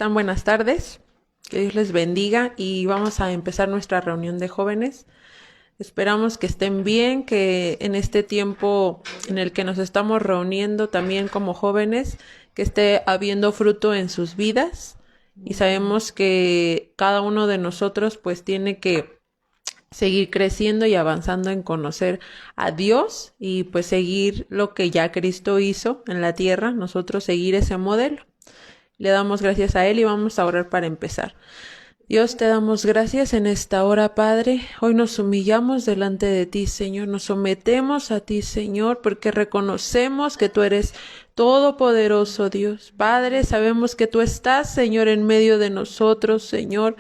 están? Buenas tardes. Que Dios les bendiga y vamos a empezar nuestra reunión de jóvenes. Esperamos que estén bien, que en este tiempo en el que nos estamos reuniendo también como jóvenes, que esté habiendo fruto en sus vidas. Y sabemos que cada uno de nosotros pues tiene que seguir creciendo y avanzando en conocer a Dios y pues seguir lo que ya Cristo hizo en la tierra, nosotros seguir ese modelo. Le damos gracias a Él y vamos a orar para empezar. Dios, te damos gracias en esta hora, Padre. Hoy nos humillamos delante de ti, Señor. Nos sometemos a ti, Señor, porque reconocemos que tú eres todopoderoso, Dios. Padre, sabemos que tú estás, Señor, en medio de nosotros, Señor.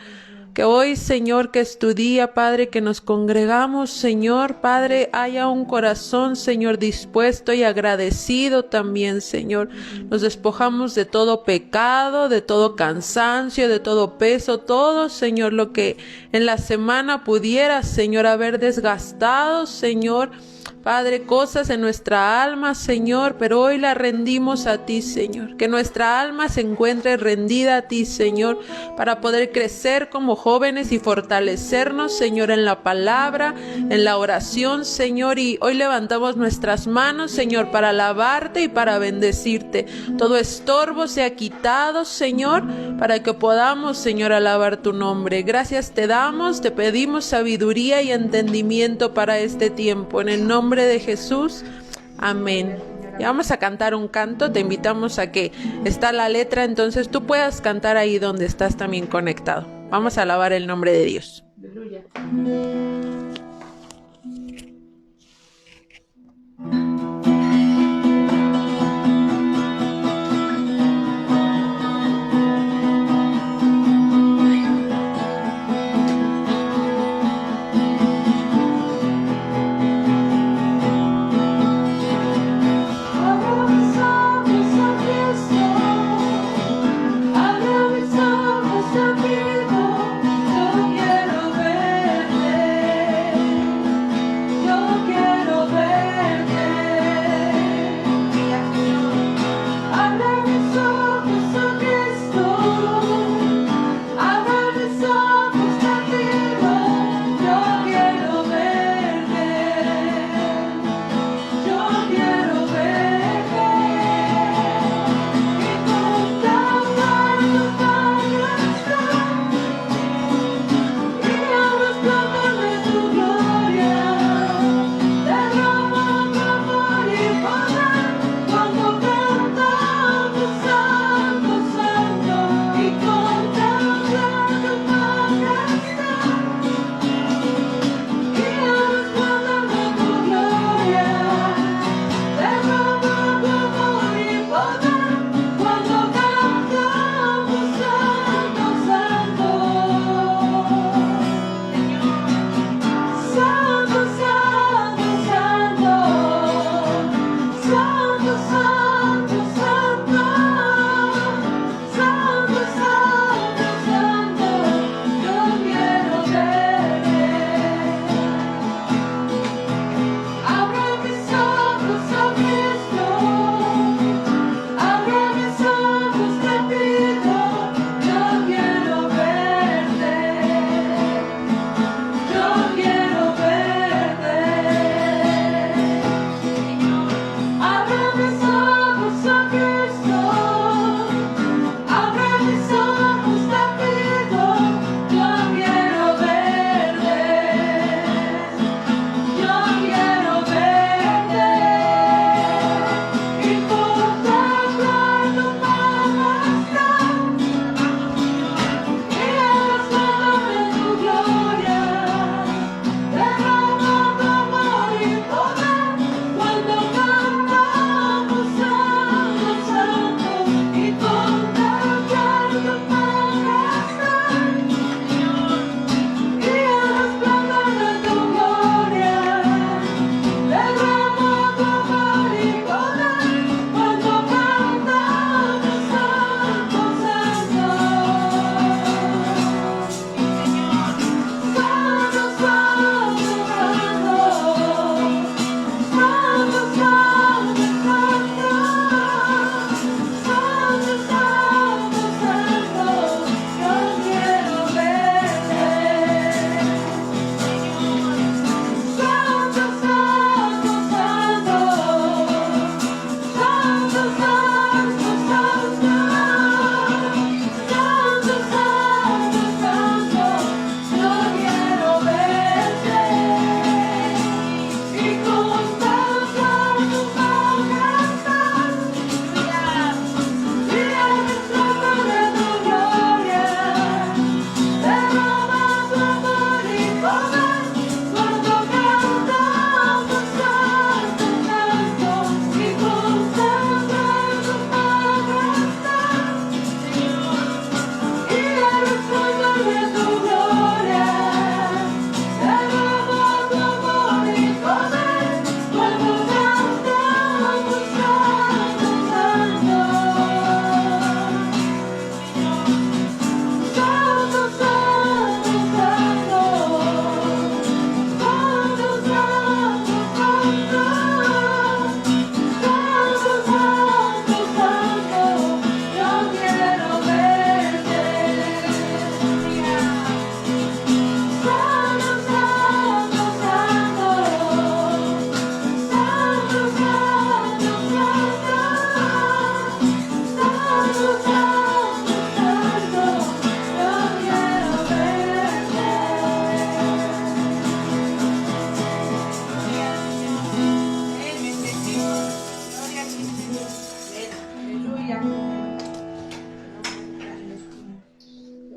Que hoy, Señor, que es tu día, Padre, que nos congregamos, Señor, Padre, haya un corazón, Señor, dispuesto y agradecido también, Señor. Nos despojamos de todo pecado, de todo cansancio, de todo peso, todo, Señor, lo que en la semana pudiera, Señor, haber desgastado, Señor. Padre, cosas en nuestra alma, Señor, pero hoy la rendimos a ti, Señor. Que nuestra alma se encuentre rendida a ti, Señor, para poder crecer como jóvenes y fortalecernos, Señor, en la palabra, en la oración, Señor. Y hoy levantamos nuestras manos, Señor, para alabarte y para bendecirte. Todo estorbo sea quitado, Señor, para que podamos, Señor, alabar tu nombre. Gracias te damos, te pedimos sabiduría y entendimiento para este tiempo. En el nombre de Jesús, amén. Ya vamos a cantar un canto, te invitamos a que está la letra, entonces tú puedas cantar ahí donde estás también conectado. Vamos a alabar el nombre de Dios. Aleluya. Yo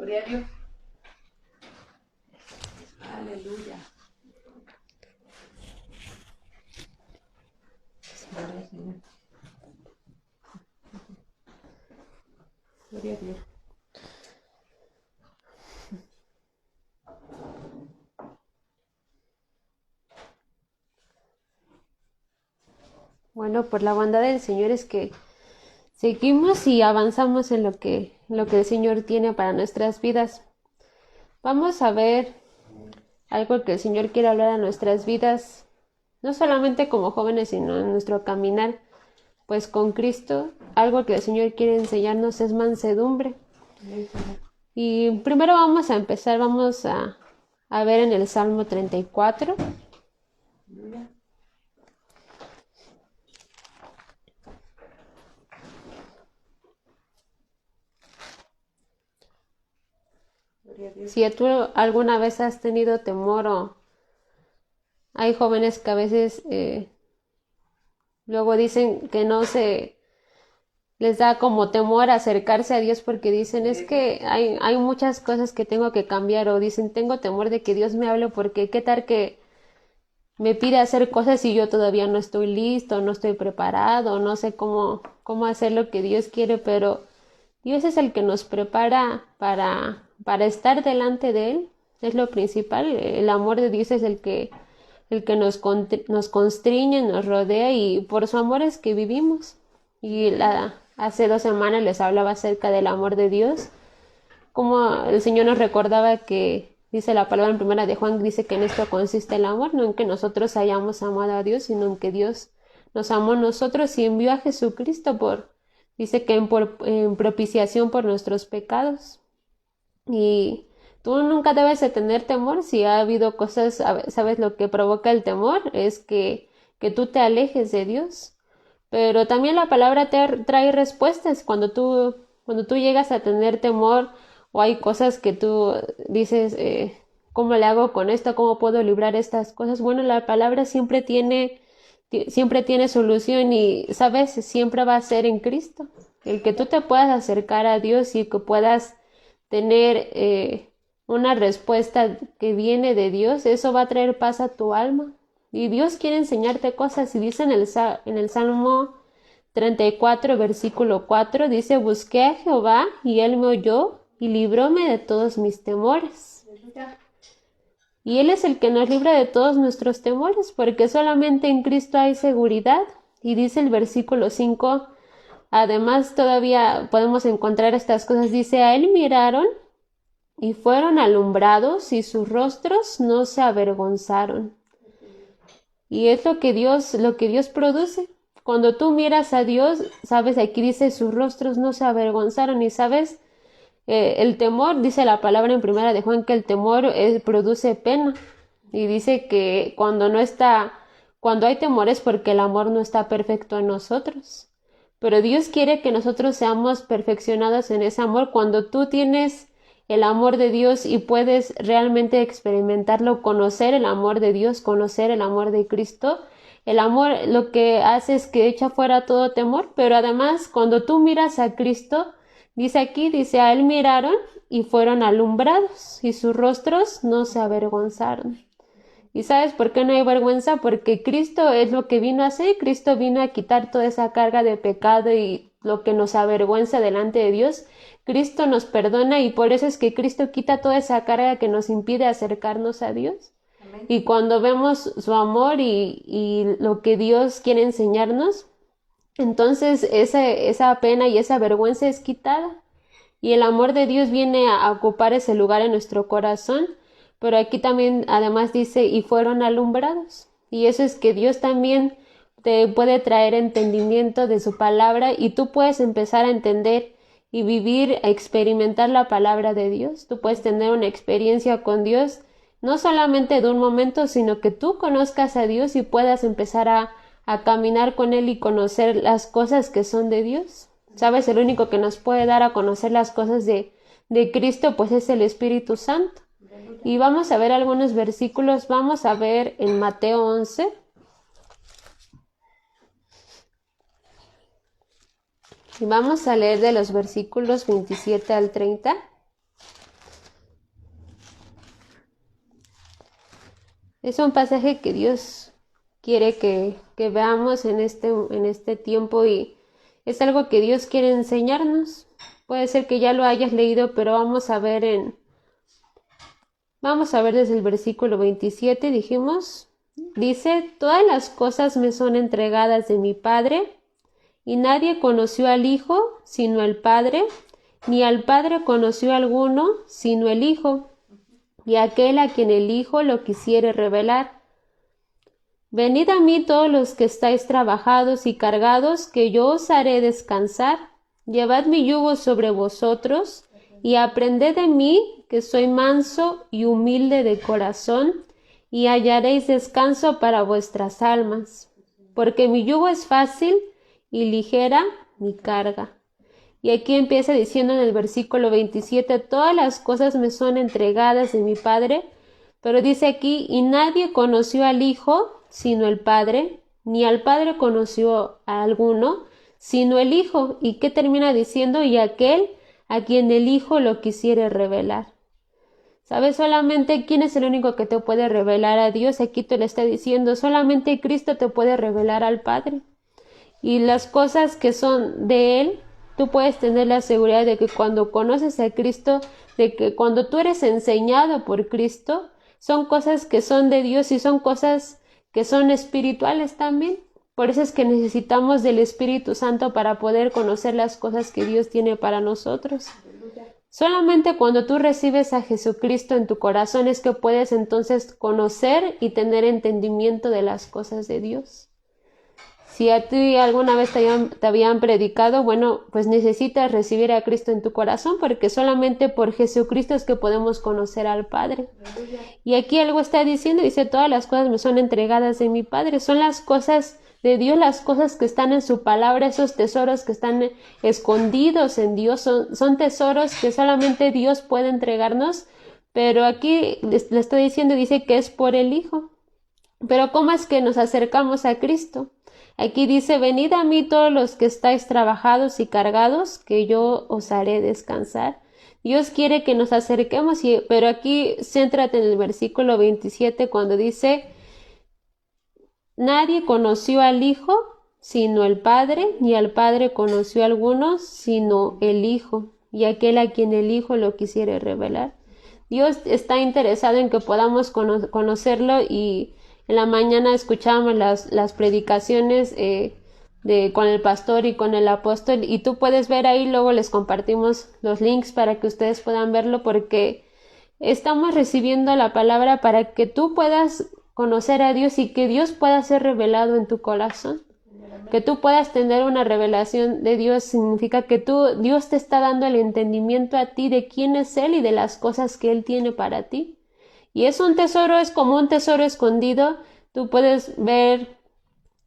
Gloria a Dios. Aleluya. Gloria a Dios. Bueno, por la bondad del Señor es que seguimos y avanzamos en lo que el Señor tiene para nuestras vidas. Vamos a ver algo que el Señor quiere hablar a nuestras vidas, no solamente como jóvenes, sino en nuestro caminar, pues con Cristo. Algo que el Señor quiere enseñarnos es mansedumbre. Y primero vamos a empezar, vamos a ver en el Salmo 34. Si tú alguna vez has tenido temor o hay jóvenes que a veces luego dicen que no se les da como temor acercarse a Dios porque dicen es que hay muchas cosas que tengo que cambiar, o dicen tengo temor de que Dios me hable porque qué tal que me pide hacer cosas y yo todavía no estoy listo, no estoy preparado, no sé cómo hacer lo que Dios quiere, pero Dios es el que nos prepara para estar delante de Él, es lo principal. El amor de Dios es el que nos constriñe, nos rodea, y por su amor es que vivimos. Y hace 2 semanas les hablaba acerca del amor de Dios, como el Señor nos recordaba que dice la palabra en primera de Juan, dice que en esto consiste el amor, no en que nosotros hayamos amado a Dios, sino en que Dios nos amó a nosotros y envió a Jesucristo dice que en propiciación por nuestros pecados. Y tú nunca debes de tener temor. Si ha habido cosas, sabes lo que provoca el temor es que tú te alejes de Dios. Pero también la palabra trae respuestas cuando tú llegas a tener temor, o hay cosas que tú dices, ¿cómo le hago con esto? ¿Cómo puedo librar estas cosas? Bueno, la palabra siempre tiene solución, y, ¿sabes? Siempre va a ser en Cristo. El que tú te puedas acercar a Dios y que puedas tener una respuesta que viene de Dios, eso va a traer paz a tu alma. Y Dios quiere enseñarte cosas, y dice en el Salmo 34, versículo 4, dice, busqué a Jehová y Él me oyó y libróme de todos mis temores. Y Él es el que nos libra de todos nuestros temores, porque solamente en Cristo hay seguridad. Y dice el versículo 5, además todavía podemos encontrar estas cosas, dice, a Él miraron y fueron alumbrados, y sus rostros no se avergonzaron. Y es lo que Dios produce. Cuando tú miras a Dios, sabes, aquí dice, sus rostros no se avergonzaron, y sabes, el temor, dice la palabra en primera de Juan, que el temor produce pena, y dice que cuando hay temor es porque el amor no está perfecto en nosotros. Pero Dios quiere que nosotros seamos perfeccionados en ese amor. Cuando tú tienes el amor de Dios y puedes realmente experimentarlo, conocer el amor de Dios, conocer el amor de Cristo, el amor lo que hace es que echa fuera todo temor. Pero además, cuando tú miras a Cristo, dice, a Él miraron y fueron alumbrados, y sus rostros no se avergonzaron. ¿Y sabes por qué no hay vergüenza? Porque Cristo es lo que vino a hacer. Cristo vino a quitar toda esa carga de pecado y lo que nos avergüenza delante de Dios. Cristo nos perdona, y por eso es que Cristo quita toda esa carga que nos impide acercarnos a Dios. Amén. Y cuando vemos su amor y lo que Dios quiere enseñarnos, entonces esa pena y esa vergüenza es quitada. Y el amor de Dios viene a ocupar ese lugar en nuestro corazón. Pero aquí también además dice, y fueron alumbrados. Y eso es que Dios también te puede traer entendimiento de su palabra, y tú puedes empezar a entender y vivir, a experimentar la palabra de Dios. Tú puedes tener una experiencia con Dios, no solamente de un momento, sino que tú conozcas a Dios y puedas empezar a caminar con Él y conocer las cosas que son de Dios. ¿Sabes? El único que nos puede dar a conocer las cosas de Cristo, pues es el Espíritu Santo. Y vamos a ver algunos versículos. Vamos a ver en Mateo 11. Y vamos a leer de los versículos 27 al 30. Es un pasaje que Dios quiere que veamos en este tiempo y es algo que Dios quiere enseñarnos. Puede ser que ya lo hayas leído, pero vamos a ver desde el versículo 27, dijimos, dice, todas las cosas me son entregadas de mi Padre, y nadie conoció al Hijo sino el Padre, ni al Padre conoció alguno sino el Hijo, y aquel a quien el Hijo lo quisiere revelar. Venid a mí todos los que estáis trabajados y cargados, que yo os haré descansar. Llevad mi yugo sobre vosotros, y aprended de mí, que soy manso y humilde de corazón, y hallaréis descanso para vuestras almas. Porque mi yugo es fácil y ligera mi carga. Y aquí empieza diciendo en el versículo 27, todas las cosas me son entregadas de mi Padre, pero dice aquí, y nadie conoció al Hijo sino el Padre, ni al Padre conoció a alguno, sino el Hijo. ¿Y qué termina diciendo? Y aquel a quien el Hijo lo quisiere revelar. ¿Sabes solamente quién es el único que te puede revelar a Dios? Aquí te lo está diciendo, solamente Cristo te puede revelar al Padre. Y las cosas que son de Él, tú puedes tener la seguridad de que cuando conoces a Cristo, de que cuando tú eres enseñado por Cristo, son cosas que son de Dios y son cosas que son espirituales también. Por eso es que necesitamos del Espíritu Santo para poder conocer las cosas que Dios tiene para nosotros. Solamente cuando tú recibes a Jesucristo en tu corazón es que puedes entonces conocer y tener entendimiento de las cosas de Dios. Si a ti alguna vez te habían predicado, bueno, pues necesitas recibir a Cristo en tu corazón, porque solamente por Jesucristo es que podemos conocer al Padre. Y aquí algo está diciendo, dice, todas las cosas me son entregadas de mi Padre. Son las cosas de Dios, las cosas que están en su palabra, esos tesoros que están escondidos en Dios, son tesoros que solamente Dios puede entregarnos, pero aquí le está diciendo, dice que es por el Hijo. Pero ¿cómo es que nos acercamos a Cristo? Aquí dice, venid a mí todos los que estáis trabajados y cargados, que yo os haré descansar. Dios quiere que nos acerquemos, pero aquí céntrate en el versículo 27 cuando dice, nadie conoció al Hijo sino el Padre, ni al Padre conoció a alguno sino el Hijo, y aquel a quien el Hijo lo quisiere revelar. Dios está interesado en que podamos conocerlo y en la mañana escuchábamos las predicaciones con el pastor y con el apóstol y tú puedes ver ahí, luego les compartimos los links para que ustedes puedan verlo porque estamos recibiendo la palabra para que tú puedas conocer a Dios y que Dios pueda ser revelado en tu corazón. Que tú puedas tener una revelación de Dios significa que Dios te está dando el entendimiento a ti de quién es Él y de las cosas que Él tiene para ti. Y es un tesoro, es como un tesoro escondido. Tú puedes ver,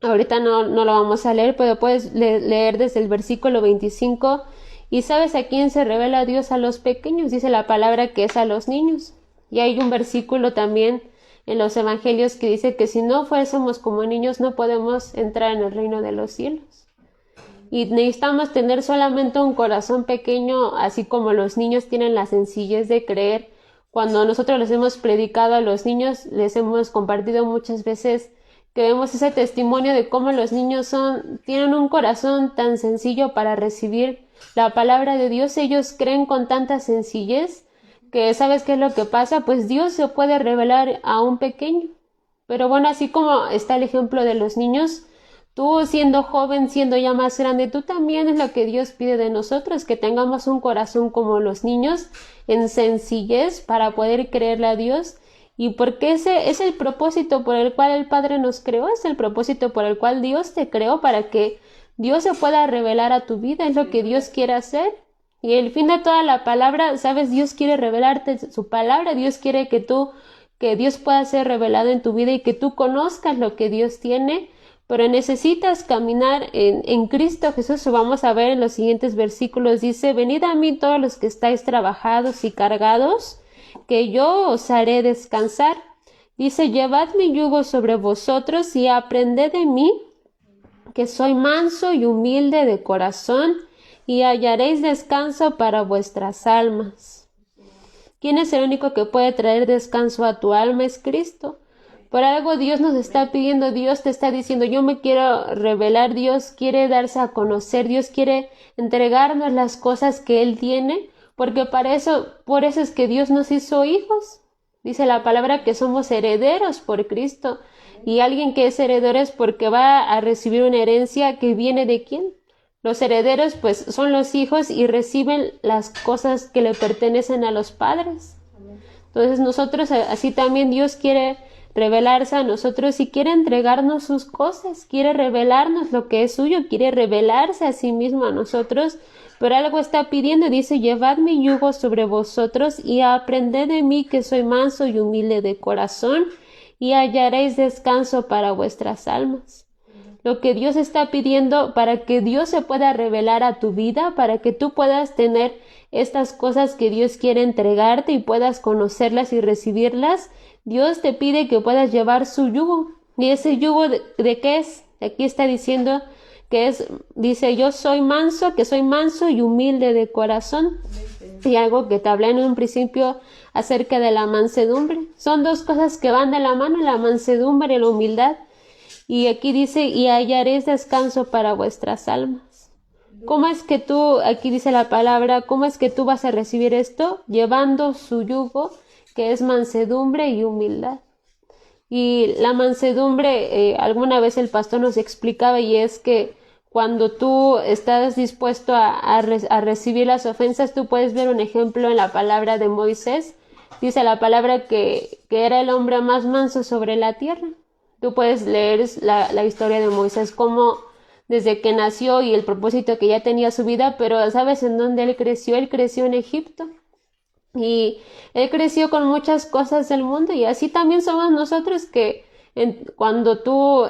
ahorita no lo vamos a leer, pero puedes leer desde el versículo 25. Y sabes a quién se revela Dios, a los pequeños, dice la palabra que es a los niños. Y hay un versículo también en los evangelios que dice que si no fuésemos como niños no podemos entrar en el reino de los cielos. Y necesitamos tener solamente un corazón pequeño, así como los niños tienen la sencillez de creer. Cuando nosotros les hemos predicado a los niños, les hemos compartido muchas veces que vemos ese testimonio de cómo los niños tienen un corazón tan sencillo para recibir la palabra de Dios. Ellos creen con tanta sencillez que ¿sabes qué es lo que pasa? Pues Dios se puede revelar a un pequeño. Pero bueno, así como está el ejemplo de los niños, tú siendo joven, siendo ya más grande, tú también es lo que Dios pide de nosotros, que tengamos un corazón como los niños, en sencillez para poder creerle a Dios. Y porque ese es el propósito por el cual el Padre nos creó, es el propósito por el cual Dios te creó, para que Dios se pueda revelar a tu vida, es lo que Dios quiere hacer. Y el fin de toda la palabra, ¿sabes? Dios quiere revelarte su palabra, Dios quiere que Dios pueda ser revelado en tu vida y que tú conozcas lo que Dios tiene, pero necesitas caminar en Cristo Jesús. Vamos a ver en los siguientes versículos, dice, venid a mí todos los que estáis trabajados y cargados, que yo os haré descansar. Dice, llevad mi yugo sobre vosotros y aprended de mí, que soy manso y humilde de corazón, y hallaréis descanso para vuestras almas. ¿Quién es el único que puede traer descanso a tu alma? Es Cristo. Por algo Dios nos está pidiendo, Dios te está diciendo, yo me quiero revelar, Dios quiere darse a conocer, Dios quiere entregarnos las cosas que Él tiene, porque por eso es que Dios nos hizo hijos. Dice la palabra que somos herederos por Cristo, y alguien que es heredero es porque va a recibir una herencia que viene ¿de quién? Los herederos pues son los hijos y reciben las cosas que le pertenecen a los padres. Entonces nosotros, así también Dios quiere revelarse a nosotros y quiere entregarnos sus cosas, quiere revelarnos lo que es suyo, quiere revelarse a sí mismo a nosotros, pero algo está pidiendo, dice, llevad mi yugo sobre vosotros y aprended de mí que soy manso y humilde de corazón y hallaréis descanso para vuestras almas. Lo que Dios está pidiendo para que Dios se pueda revelar a tu vida, para que tú puedas tener estas cosas que Dios quiere entregarte y puedas conocerlas y recibirlas, Dios te pide que puedas llevar su yugo. ¿Y ese yugo de qué es? Aquí está diciendo que es, dice, yo soy manso, que soy manso y humilde de corazón. Y algo que te hablé en un principio acerca de la mansedumbre. Son dos cosas que van de la mano, la mansedumbre y la humildad. Y aquí dice, y hallaréis descanso para vuestras almas. ¿Cómo es que tú, aquí dice la palabra, cómo es que tú vas a recibir esto? Llevando su yugo, que es mansedumbre y humildad. Y la mansedumbre, alguna vez el pastor nos explicaba, y es que cuando tú estás dispuesto a recibir las ofensas, tú puedes ver un ejemplo en la palabra de Moisés. Dice la palabra que era el hombre más manso sobre la tierra. Tú puedes leer la historia de Moisés, como desde que nació y el propósito que ya tenía su vida, pero ¿sabes en dónde él creció? Él creció en Egipto. Y él creció con muchas cosas del mundo, y así también somos nosotros que cuando tú,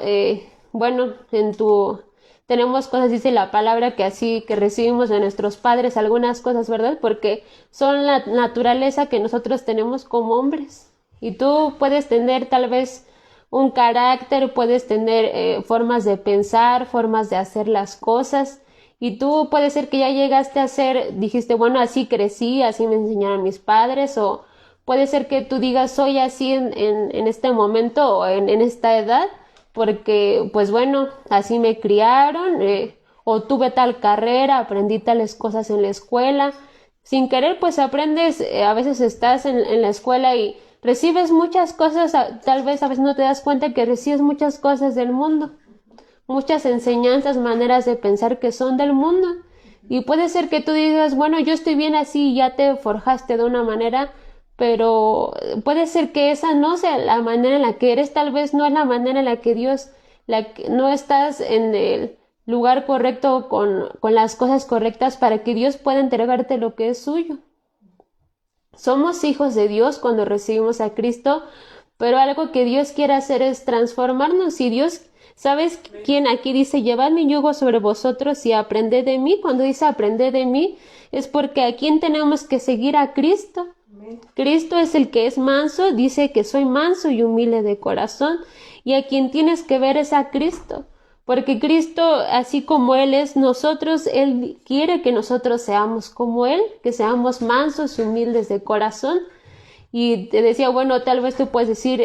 tenemos cosas, dice la palabra, que así que recibimos de nuestros padres algunas cosas, ¿verdad? Porque son la naturaleza que nosotros tenemos como hombres. Y tú puedes tener tal vez un carácter, puedes tener formas de pensar, formas de hacer las cosas, y tú puede ser que ya llegaste a ser, dijiste, bueno, así crecí, así me enseñaron mis padres, o puede ser que tú digas, soy así en este momento o en esta edad, porque, pues bueno, así me criaron, o tuve tal carrera, aprendí tales cosas en la escuela. Sin querer, pues aprendes, a veces estás en la escuela y recibes muchas cosas, tal vez a veces no te das cuenta que recibes muchas cosas del mundo, muchas enseñanzas, maneras de pensar que son del mundo. Y puede ser que tú digas, bueno, yo estoy bien así, ya te forjaste de una manera, pero puede ser que esa no sea la manera en la que eres, tal vez no es la manera en la que Dios, no estás en el lugar correcto con las cosas correctas para que Dios pueda entregarte lo que es suyo. Somos hijos de Dios cuando recibimos a Cristo, pero algo que Dios quiere hacer es transformarnos. Y Dios, ¿sabes quién aquí dice, llevad mi yugo sobre vosotros y aprended de mí? Cuando dice aprended de mí, es porque a quién tenemos que seguir, a Cristo. Cristo es el que es manso, dice que soy manso y humilde de corazón, y a quien tienes que ver es a Cristo. Porque Cristo, así como Él es nosotros, Él quiere que nosotros seamos como Él, que seamos mansos y humildes de corazón. Y te decía, bueno, tal vez tú puedes decir,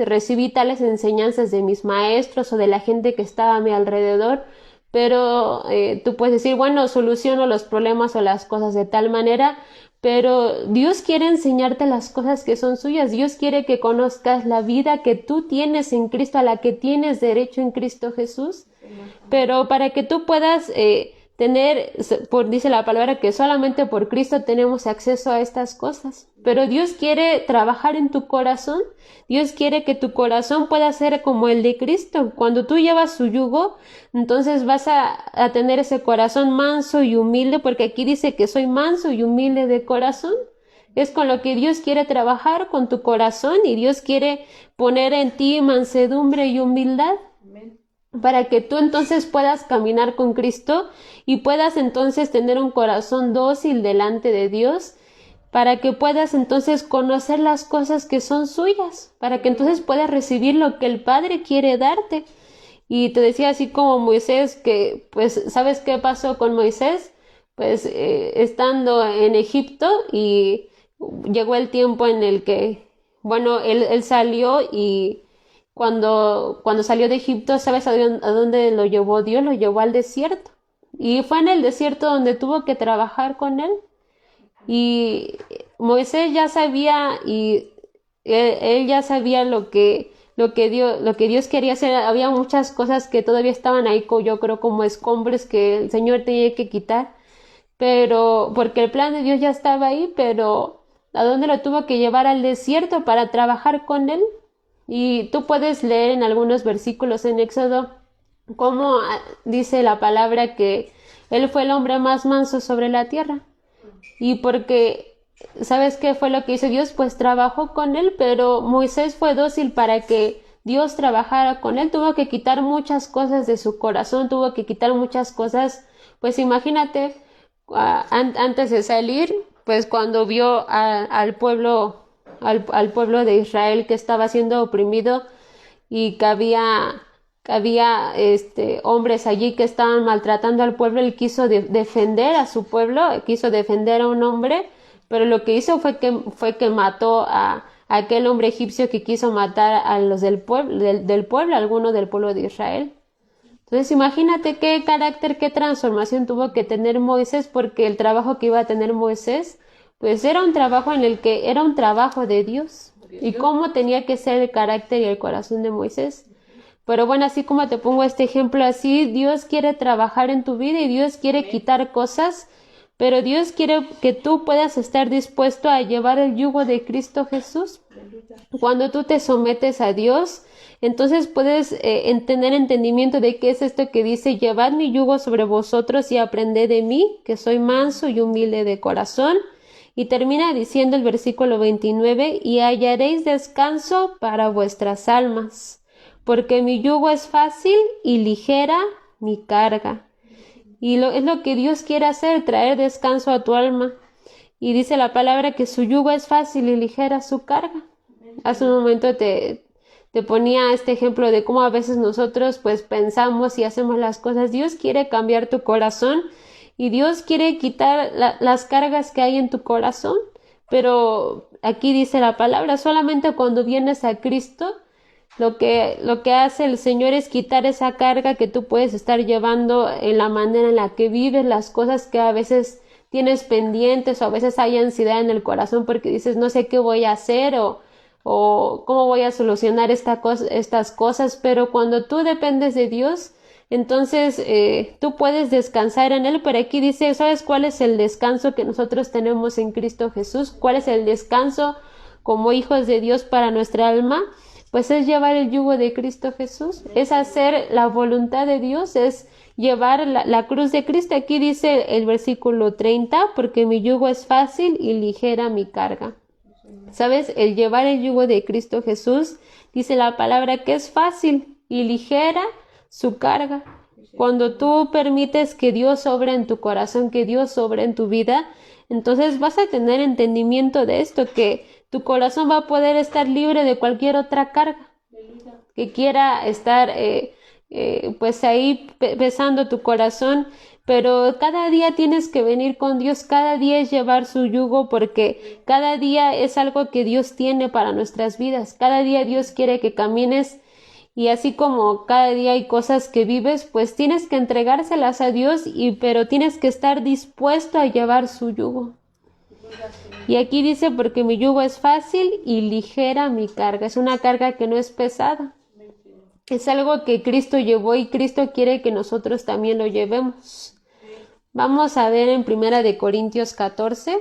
recibí tales enseñanzas de mis maestros o de la gente que estaba a mi alrededor, pero tú puedes decir, bueno, soluciono los problemas o las cosas de tal manera, pero Dios quiere enseñarte las cosas que son suyas. Dios quiere que conozcas la vida que tú tienes en Cristo, a la que tienes derecho en Cristo Jesús. Pero para que tú puedas dice la palabra que solamente por Cristo tenemos acceso a estas cosas. Pero Dios quiere trabajar en tu corazón. Dios quiere que tu corazón pueda ser como el de Cristo. Cuando tú llevas su yugo, entonces vas a tener ese corazón manso y humilde, porque aquí dice que soy manso y humilde de corazón. Es con lo que Dios quiere trabajar, con tu corazón, y Dios quiere poner en ti mansedumbre y humildad. Amén. Para que tú entonces puedas caminar con Cristo y puedas entonces tener un corazón dócil delante de Dios, para que puedas entonces conocer las cosas que son suyas, para que entonces puedas recibir lo que el Padre quiere darte. Y te decía, así como Moisés, que pues, ¿sabes qué pasó con Moisés? Pues estando en Egipto, y llegó el tiempo en el que, bueno, él salió y cuando salió de Egipto, ¿sabes a dónde lo llevó Dios? Lo llevó al desierto. Y fue en el desierto donde tuvo que trabajar con él. Y Moisés ya sabía y él ya sabía lo que Dios quería hacer. Había muchas cosas que todavía estaban ahí, yo creo, como escombros que el Señor tenía que quitar. Pero, porque el plan de Dios ya estaba ahí, pero ¿a dónde lo tuvo que llevar? Al desierto para trabajar con él. Y tú puedes leer en algunos versículos en Éxodo cómo dice la palabra que él fue el hombre más manso sobre la tierra. Y porque, ¿sabes qué fue lo que hizo Dios? Pues trabajó con él, pero Moisés fue dócil para que Dios trabajara con él. Tuvo que quitar muchas cosas de su corazón, tuvo que quitar muchas cosas. Pues imagínate, antes de salir, pues cuando vio al pueblo de Israel que estaba siendo oprimido y que había hombres allí que estaban maltratando al pueblo, él quiso defender a su pueblo, quiso defender a un hombre, pero lo que hizo fue que mató a aquel hombre egipcio que quiso matar a los del pueblo, algunos del pueblo de Israel. Entonces imagínate qué carácter, qué transformación tuvo que tener Moisés, porque el trabajo que iba a tener Moisés, pues era un trabajo en el que era un trabajo de Dios. Y cómo tenía que ser el carácter y el corazón de Moisés. Pero bueno, así como te pongo este ejemplo, así Dios quiere trabajar en tu vida y Dios quiere quitar cosas, pero Dios quiere que tú puedas estar dispuesto a llevar el yugo de Cristo Jesús. Cuando tú te sometes a Dios, entonces puedes tener entendimiento de qué es esto que dice: llevad mi yugo sobre vosotros y aprended de mí, que soy manso y humilde de corazón. Y termina diciendo el versículo 29, y hallaréis descanso para vuestras almas, porque mi yugo es fácil y ligera mi carga. Y es lo que Dios quiere hacer, traer descanso a tu alma. Y dice la palabra que su yugo es fácil y ligera su carga. Hace un momento te ponía este ejemplo de cómo a veces nosotros pues pensamos y hacemos las cosas. Dios quiere cambiar tu corazón y Dios quiere quitar las cargas que hay en tu corazón. Pero aquí dice la palabra, solamente cuando vienes a Cristo, lo que hace el Señor es quitar esa carga que tú puedes estar llevando en la manera en la que vives, las cosas que a veces tienes pendientes, o a veces hay ansiedad en el corazón porque dices, no sé qué voy a hacer o cómo voy a solucionar estas cosas, pero cuando tú dependes de Dios, entonces tú puedes descansar en Él. Pero aquí dice, ¿sabes cuál es el descanso que nosotros tenemos en Cristo Jesús? ¿Cuál es el descanso como hijos de Dios para nuestra alma? Pues es llevar el yugo de Cristo Jesús, es hacer la voluntad de Dios, es llevar la cruz de Cristo. Aquí dice el versículo 30, porque mi yugo es fácil y ligera mi carga. ¿Sabes? El llevar el yugo de Cristo Jesús, dice la palabra que es fácil y ligera su carga. Cuando tú permites que Dios obre en tu corazón, que Dios obre en tu vida, entonces vas a tener entendimiento de esto, que tu corazón va a poder estar libre de cualquier otra carga que quiera estar pues ahí pesando tu corazón. Pero cada día tienes que venir con Dios, cada día es llevar su yugo, porque cada día es algo que Dios tiene para nuestras vidas. Cada día Dios quiere que camines, y así como cada día hay cosas que vives, pues tienes que entregárselas a Dios, pero tienes que estar dispuesto a llevar su yugo. Y aquí dice, porque mi yugo es fácil y ligera mi carga. Es una carga que no es pesada. Es algo que Cristo llevó y Cristo quiere que nosotros también lo llevemos. Vamos a ver en 1 Corintios 14.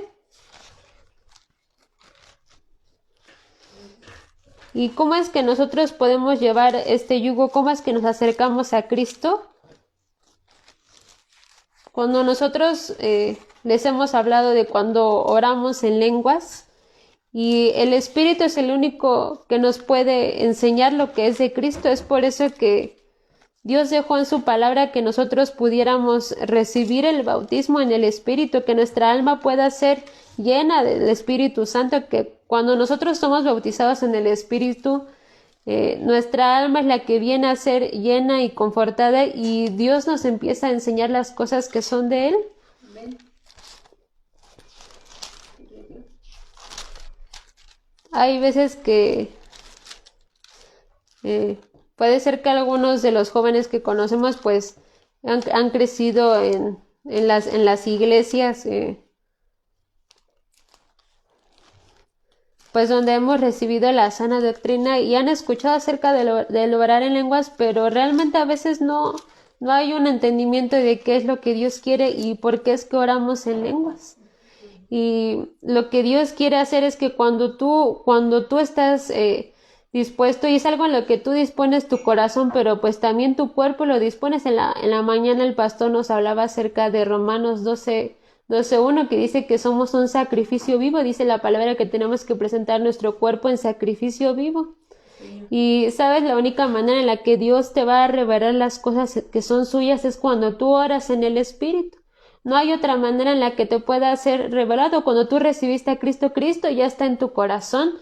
¿Y cómo es que nosotros podemos llevar este yugo? ¿Cómo es que nos acercamos a Cristo? Cuando nosotros les hemos hablado de cuando oramos en lenguas, y el Espíritu es el único que nos puede enseñar lo que es de Cristo. Es por eso que Dios dejó en su palabra que nosotros pudiéramos recibir el bautismo en el Espíritu, que nuestra alma pueda ser llena del Espíritu Santo, que cuando nosotros somos bautizados en el Espíritu, nuestra alma es la que viene a ser llena y confortada, y Dios nos empieza a enseñar las cosas que son de Él. Hay veces que Puede ser que algunos de los jóvenes que conocemos pues han crecido en las iglesias, pues donde hemos recibido la sana doctrina y han escuchado acerca del orar en lenguas, pero realmente a veces no hay un entendimiento de qué es lo que Dios quiere y por qué es que oramos en lenguas. Y lo que Dios quiere hacer es que cuando tú estás dispuesto, y es algo en lo que tú dispones tu corazón, pero pues también tu cuerpo lo dispones. En la mañana el pastor nos hablaba acerca de Romanos 12:1, que dice que somos un sacrificio vivo. Dice la palabra que tenemos que presentar nuestro cuerpo en sacrificio vivo. Y sabes, la única manera en la que Dios te va a revelar las cosas que son suyas es cuando tú oras en el Espíritu. No hay otra manera en la que te pueda ser revelado. Cuando tú recibiste a Cristo, Cristo ya está en tu corazón,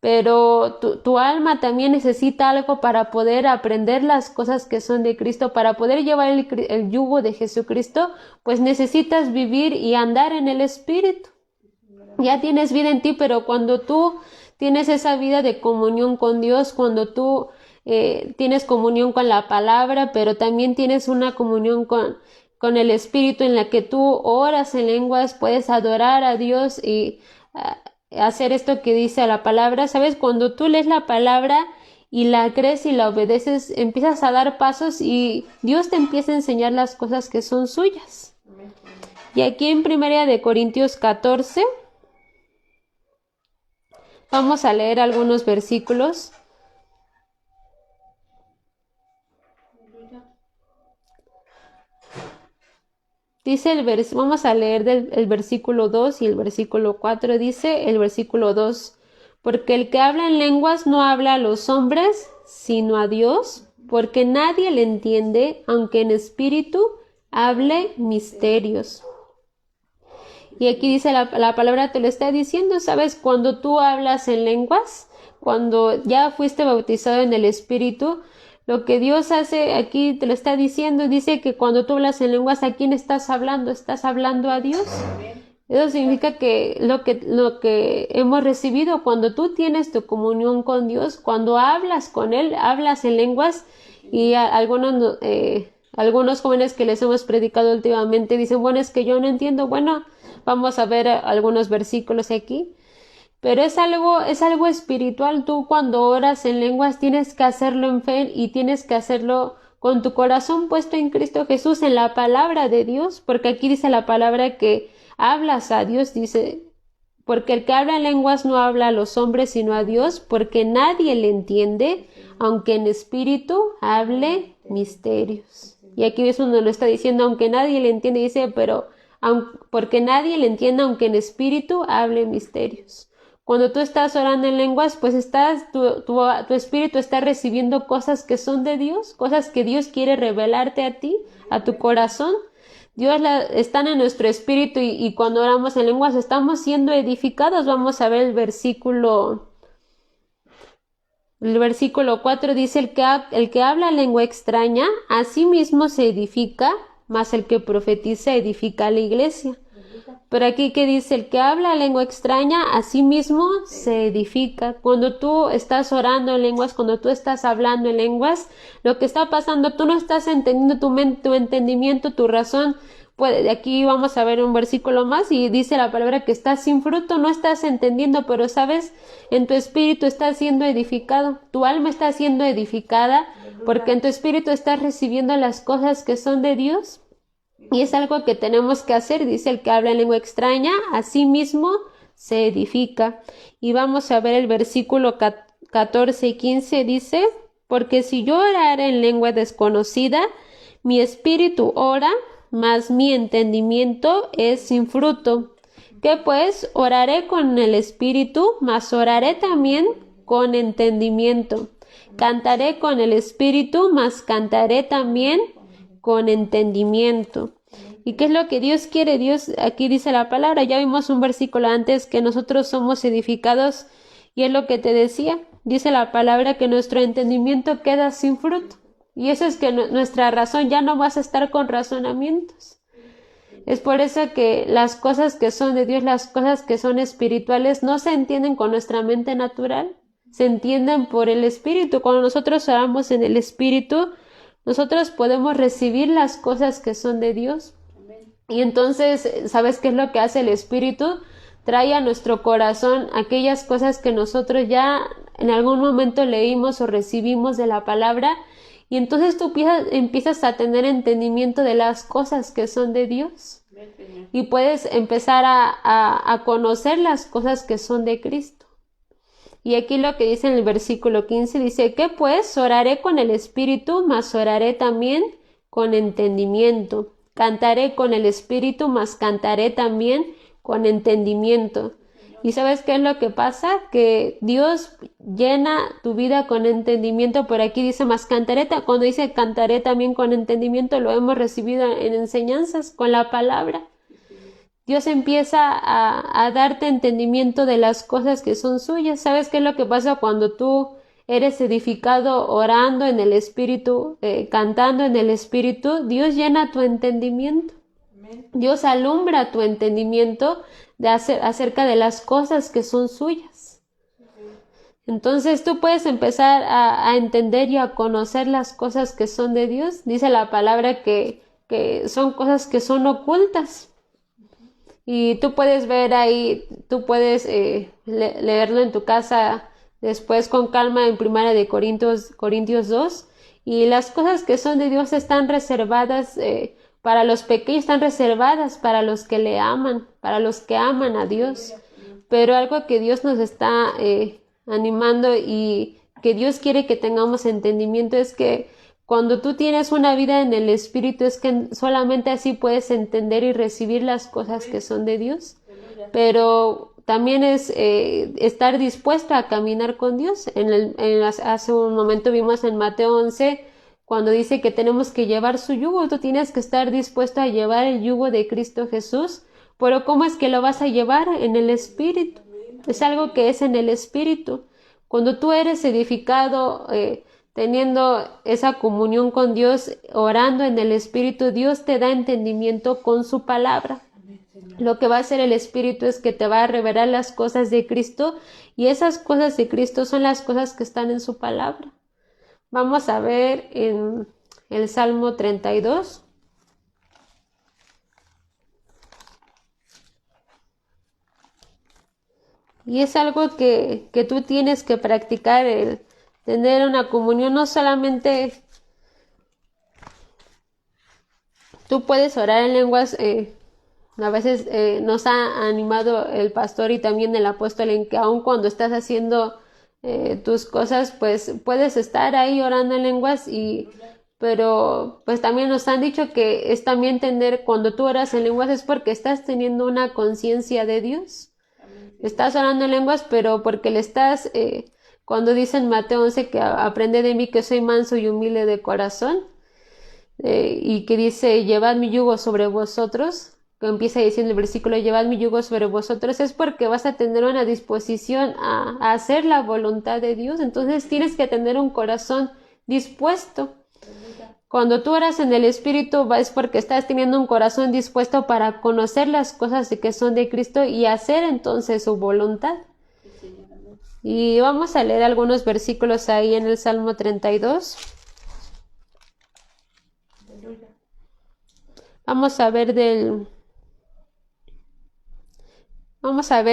pero tu alma también necesita algo para poder aprender las cosas que son de Cristo, para poder llevar el yugo de Jesucristo, pues necesitas vivir y andar en el Espíritu. Ya tienes vida en ti, pero cuando tú tienes esa vida de comunión con Dios, cuando tú tienes comunión con la palabra, pero también tienes una comunión con el Espíritu en la que tú oras en lenguas, puedes adorar a Dios y hacer esto que dice la palabra. ¿Sabes? Cuando tú lees la palabra y la crees y la obedeces, empiezas a dar pasos y Dios te empieza a enseñar las cosas que son suyas. Y aquí en 1 Corintios 14 vamos a leer algunos versículos. Dice vamos a leer el versículo 2 y el versículo 4. Dice el versículo 2: porque el que habla en lenguas no habla a los hombres, sino a Dios, porque nadie le entiende, aunque en espíritu hable misterios. Y aquí dice la palabra te lo está diciendo. ¿Sabes? Cuando tú hablas en lenguas, cuando ya fuiste bautizado en el Espíritu, lo que Dios hace aquí te lo está diciendo. Dice que cuando tú hablas en lenguas, ¿a quién estás hablando? Estás hablando a Dios. Eso significa que lo que hemos recibido, cuando tú tienes tu comunión con Dios, cuando hablas con Él, hablas en lenguas. Y algunos jóvenes que les hemos predicado últimamente dicen, bueno, es que yo no entiendo. Bueno, vamos a ver algunos versículos aquí. Pero es algo espiritual. Tú cuando oras en lenguas tienes que hacerlo en fe y tienes que hacerlo con tu corazón puesto en Cristo Jesús, en la palabra de Dios, porque aquí dice la palabra que hablas a Dios, dice, porque el que habla en lenguas no habla a los hombres sino a Dios, porque nadie le entiende, aunque en espíritu hable misterios. Y aquí es donde lo está diciendo, aunque nadie le entiende, dice, pero porque nadie le entiende, aunque en espíritu hable misterios. Cuando tú estás orando en lenguas, pues tu espíritu está recibiendo cosas que son de Dios, cosas que Dios quiere revelarte a ti, a tu corazón. Están en nuestro espíritu y cuando oramos en lenguas estamos siendo edificados. Vamos a ver el versículo 4 dice, el que habla lengua extraña, a sí mismo se edifica, mas el que profetiza edifica a la iglesia. Pero aquí que dice, el que habla lengua extraña, a sí mismo se edifica. Cuando tú estás orando en lenguas, cuando tú estás hablando en lenguas, lo que está pasando, tú no estás entendiendo tu entendimiento, tu razón. De aquí vamos a ver un versículo más y dice la palabra que estás sin fruto, no estás entendiendo, pero sabes, en tu espíritu estás siendo edificado, tu alma está siendo edificada, porque en tu espíritu estás recibiendo las cosas que son de Dios. Y es algo que tenemos que hacer. Dice, el que habla en lengua extraña, a sí mismo se edifica. Y vamos a ver el versículo 14 y 15, dice, porque si yo orara en lengua desconocida, mi espíritu ora, mas mi entendimiento es sin fruto. ¿Qué pues? Oraré con el espíritu, mas oraré también con entendimiento. Cantaré con el espíritu, mas cantaré también con entendimiento. ¿Y qué es lo que Dios quiere? Dios, aquí dice la palabra, ya vimos un versículo antes que nosotros somos edificados y es lo que te decía, dice la palabra que nuestro entendimiento queda sin fruto y eso es que nuestra razón, ya no vas a estar con razonamientos. Es por eso que las cosas que son de Dios, las cosas que son espirituales no se entienden con nuestra mente natural, se entienden por el Espíritu. Cuando nosotros oramos en el Espíritu, nosotros podemos recibir las cosas que son de Dios. Y entonces, ¿sabes qué es lo que hace el Espíritu? Trae a nuestro corazón aquellas cosas que nosotros ya en algún momento leímos o recibimos de la palabra, y entonces tú empiezas a tener entendimiento de las cosas que son de Dios. Y puedes empezar a conocer las cosas que son de Cristo. Y aquí lo que dice en el versículo 15, dice, ¿qué pues? Oraré con el Espíritu, mas oraré también con entendimiento. Cantaré con el Espíritu, mas cantaré también con entendimiento. ¿Y sabes qué es lo que pasa? Que Dios llena tu vida con entendimiento. Por aquí dice, mas cantaré, cuando dice cantaré también con entendimiento, lo hemos recibido en enseñanzas con la palabra. Dios empieza a darte entendimiento de las cosas que son suyas. ¿Sabes qué es lo que pasa cuando tú eres edificado orando en el Espíritu, cantando en el Espíritu? Dios llena tu entendimiento. Dios alumbra tu entendimiento acerca de las cosas que son suyas. Entonces tú puedes empezar a entender y a conocer las cosas que son de Dios. Dice la palabra que son cosas que son ocultas. Y tú puedes ver ahí, tú puedes leerlo en tu casa después con calma en Primera de Corintios 2. Y las cosas que son de Dios están reservadas para los pequeños, están reservadas para los que le aman, para los que aman a Dios. Pero algo que Dios nos está animando y que Dios quiere que tengamos entendimiento es que cuando tú tienes una vida en el Espíritu, es que solamente así puedes entender y recibir las cosas que son de Dios. Pero también es estar dispuesto a caminar con Dios. Hace un momento vimos en Mateo 11, cuando dice que tenemos que llevar su yugo. Tú tienes que estar dispuesto a llevar el yugo de Cristo Jesús. Pero ¿cómo es que lo vas a llevar? En el Espíritu. Es algo que es en el Espíritu. Cuando tú eres edificado, teniendo esa comunión con Dios, orando en el Espíritu, Dios te da entendimiento con su palabra. Lo que va a hacer el Espíritu es que te va a revelar las cosas de Cristo, y esas cosas de Cristo son las cosas que están en su palabra. Vamos a ver en el Salmo 32. Y es algo que tú tienes que practicar, el tener una comunión. No solamente tú puedes orar en lenguas, a veces nos ha animado el pastor y también el apóstol en que aun cuando estás haciendo tus cosas, pues puedes estar ahí orando en lenguas, pero pues también nos han dicho que es también tener, cuando tú oras en lenguas es porque estás teniendo una conciencia de Dios. Estás orando en lenguas, pero porque le estás, cuando dice en Mateo 11 que aprende de mí que soy manso y humilde de corazón, y que dice, llevad mi yugo sobre vosotros, que empieza diciendo el versículo, llevad mi yugo sobre vosotros, es porque vas a tener una disposición a hacer la voluntad de Dios. Entonces tienes que tener un corazón dispuesto. Cuando tú oras en el Espíritu es porque estás teniendo un corazón dispuesto para conocer las cosas que son de Cristo y hacer entonces su voluntad. Y vamos a leer algunos versículos ahí en el Salmo 32. Vamos a ver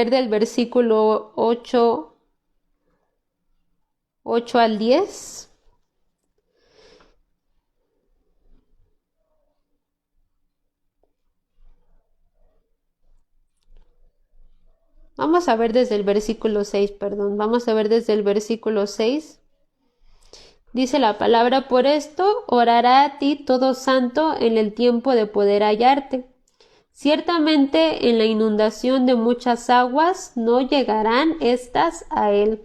del versículo 8 al 10. Vamos a ver desde el versículo 6, Vamos a ver desde el versículo 6. Dice la palabra, por esto orará a ti todo santo en el tiempo de poder hallarte. Ciertamente en la inundación de muchas aguas no llegarán estas a él.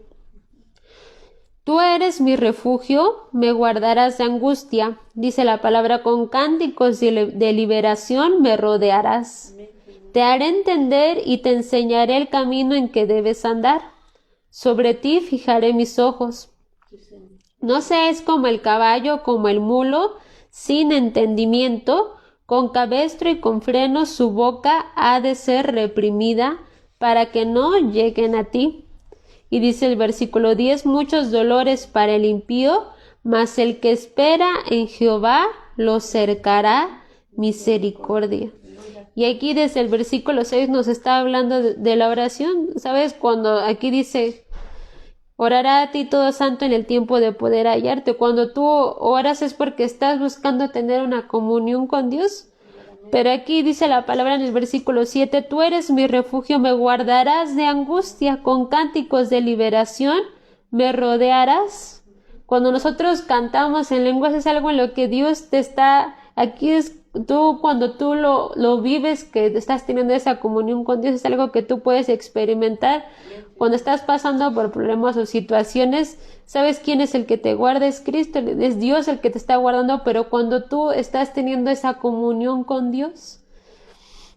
Tú eres mi refugio, me guardarás de angustia. Dice la palabra, con cánticos de liberación me rodearás. Te haré entender y te enseñaré el camino en que debes andar. Sobre ti fijaré mis ojos. No seas como el caballo, como el mulo, sin entendimiento, con cabestro y con freno su boca ha de ser reprimida, para que no lleguen a ti. Y dice el versículo 10, muchos dolores para el impío, mas el que espera en Jehová lo cercará misericordia. Y aquí desde el versículo 6 nos está hablando de la oración. ¿Sabes? Cuando aquí dice, orará a ti todo santo en el tiempo de poder hallarte. Cuando tú oras es porque estás buscando tener una comunión con Dios. Pero aquí dice la palabra en el versículo 7, tú eres mi refugio, me guardarás de angustia, con cánticos de liberación me rodearás. Cuando nosotros cantamos en lenguas es algo en lo que Dios te está, aquí es tú, cuando tú lo vives, que estás teniendo esa comunión con Dios, es algo que tú puedes experimentar. Cuando estás pasando por problemas o situaciones, ¿sabes quién es el que te guarda? Es Cristo, es Dios el que te está guardando, pero cuando tú estás teniendo esa comunión con Dios.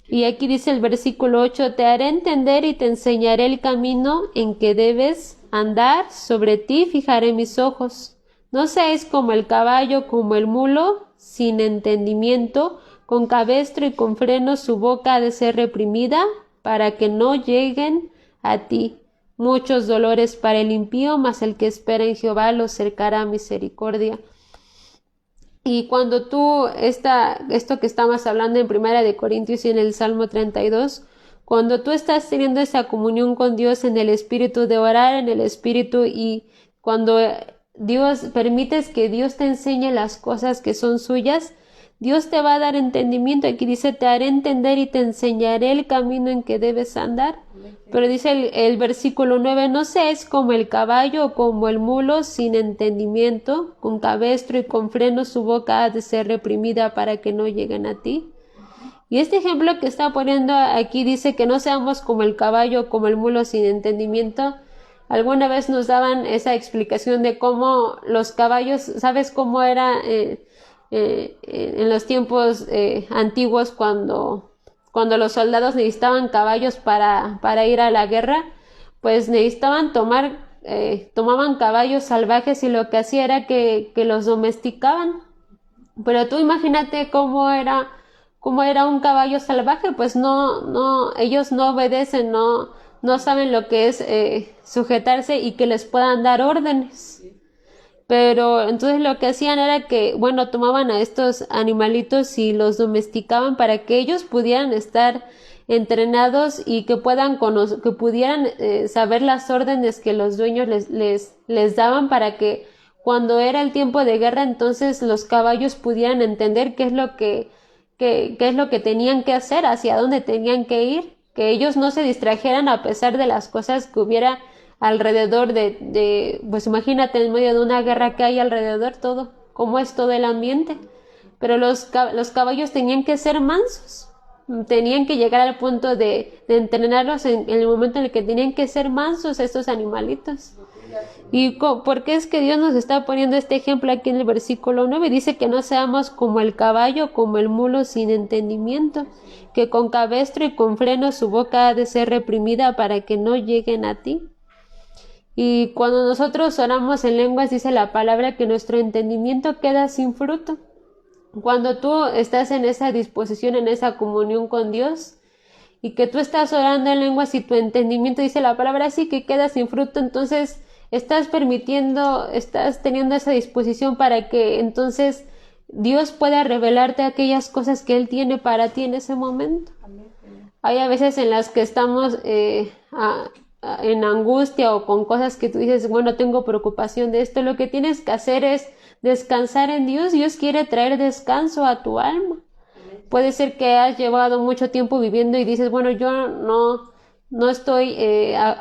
Y aquí dice el versículo 8, te haré entender y te enseñaré el camino en que debes andar, sobre ti fijaré mis ojos. No seáis como el caballo, como el mulo, sin entendimiento, con cabestro y con freno su boca ha de ser reprimida, para que no lleguen a ti. Muchos dolores para el impío, mas el que espera en Jehová lo cercará misericordia. Y cuando tú, esto que estamos hablando en Primera de Corintios y en el Salmo 32, cuando tú estás teniendo esa comunión con Dios en el espíritu de orar, en el espíritu, y cuando Dios permites que Dios te enseñe las cosas que son suyas, Dios te va a dar entendimiento. Aquí dice, te haré entender y te enseñaré el camino en que debes andar. Pero dice el versículo 9, no seas como el caballo o como el mulo sin entendimiento, con cabestro y con freno su boca ha de ser reprimida para que no lleguen a ti. Y este ejemplo que está poniendo aquí dice que no seamos como el caballo o como el mulo sin entendimiento. Alguna vez nos daban esa explicación de cómo los caballos, ¿sabes cómo era en los tiempos antiguos cuando los soldados necesitaban caballos para ir a la guerra? Pues necesitaban tomaban caballos salvajes y lo que hacía era que los domesticaban. Pero tú imagínate cómo era un caballo salvaje, pues ellos no obedecen, no saben lo que es sujetarse y que les puedan dar órdenes. Pero entonces lo que hacían era que, bueno, tomaban a estos animalitos y los domesticaban para que ellos pudieran estar entrenados y que pudieran saber las órdenes que los dueños les daban, para que cuando era el tiempo de guerra, entonces los caballos pudieran entender qué es lo que tenían que hacer, hacia dónde tenían que ir, que ellos no se distrajeran a pesar de las cosas que hubiera alrededor pues imagínate en medio de una guerra que hay alrededor, cómo es todo el ambiente. Pero los caballos tenían que ser mansos, tenían que llegar al punto de entrenarlos en el momento en el que tenían que ser mansos estos animalitos. ¿Y por qué es que Dios nos está poniendo este ejemplo aquí en el versículo 9? Dice que no seamos como el caballo, como el mulo sin entendimiento, que con cabestro y con freno su boca ha de ser reprimida para que no lleguen a ti. Y cuando nosotros oramos en lenguas, dice la palabra que nuestro entendimiento queda sin fruto. Cuando tú estás en esa disposición, en esa comunión con Dios, y que tú estás orando en lenguas y tu entendimiento, dice la palabra, así que queda sin fruto, entonces estás teniendo esa disposición para que entonces Dios pueda revelarte aquellas cosas que Él tiene para ti en ese momento. Hay a veces en las que estamos en angustia o con cosas que tú dices, bueno, tengo preocupación de esto. Lo que tienes que hacer es descansar en Dios. Dios quiere traer descanso a tu alma. Puede ser que has llevado mucho tiempo viviendo y dices, bueno, yo no estoy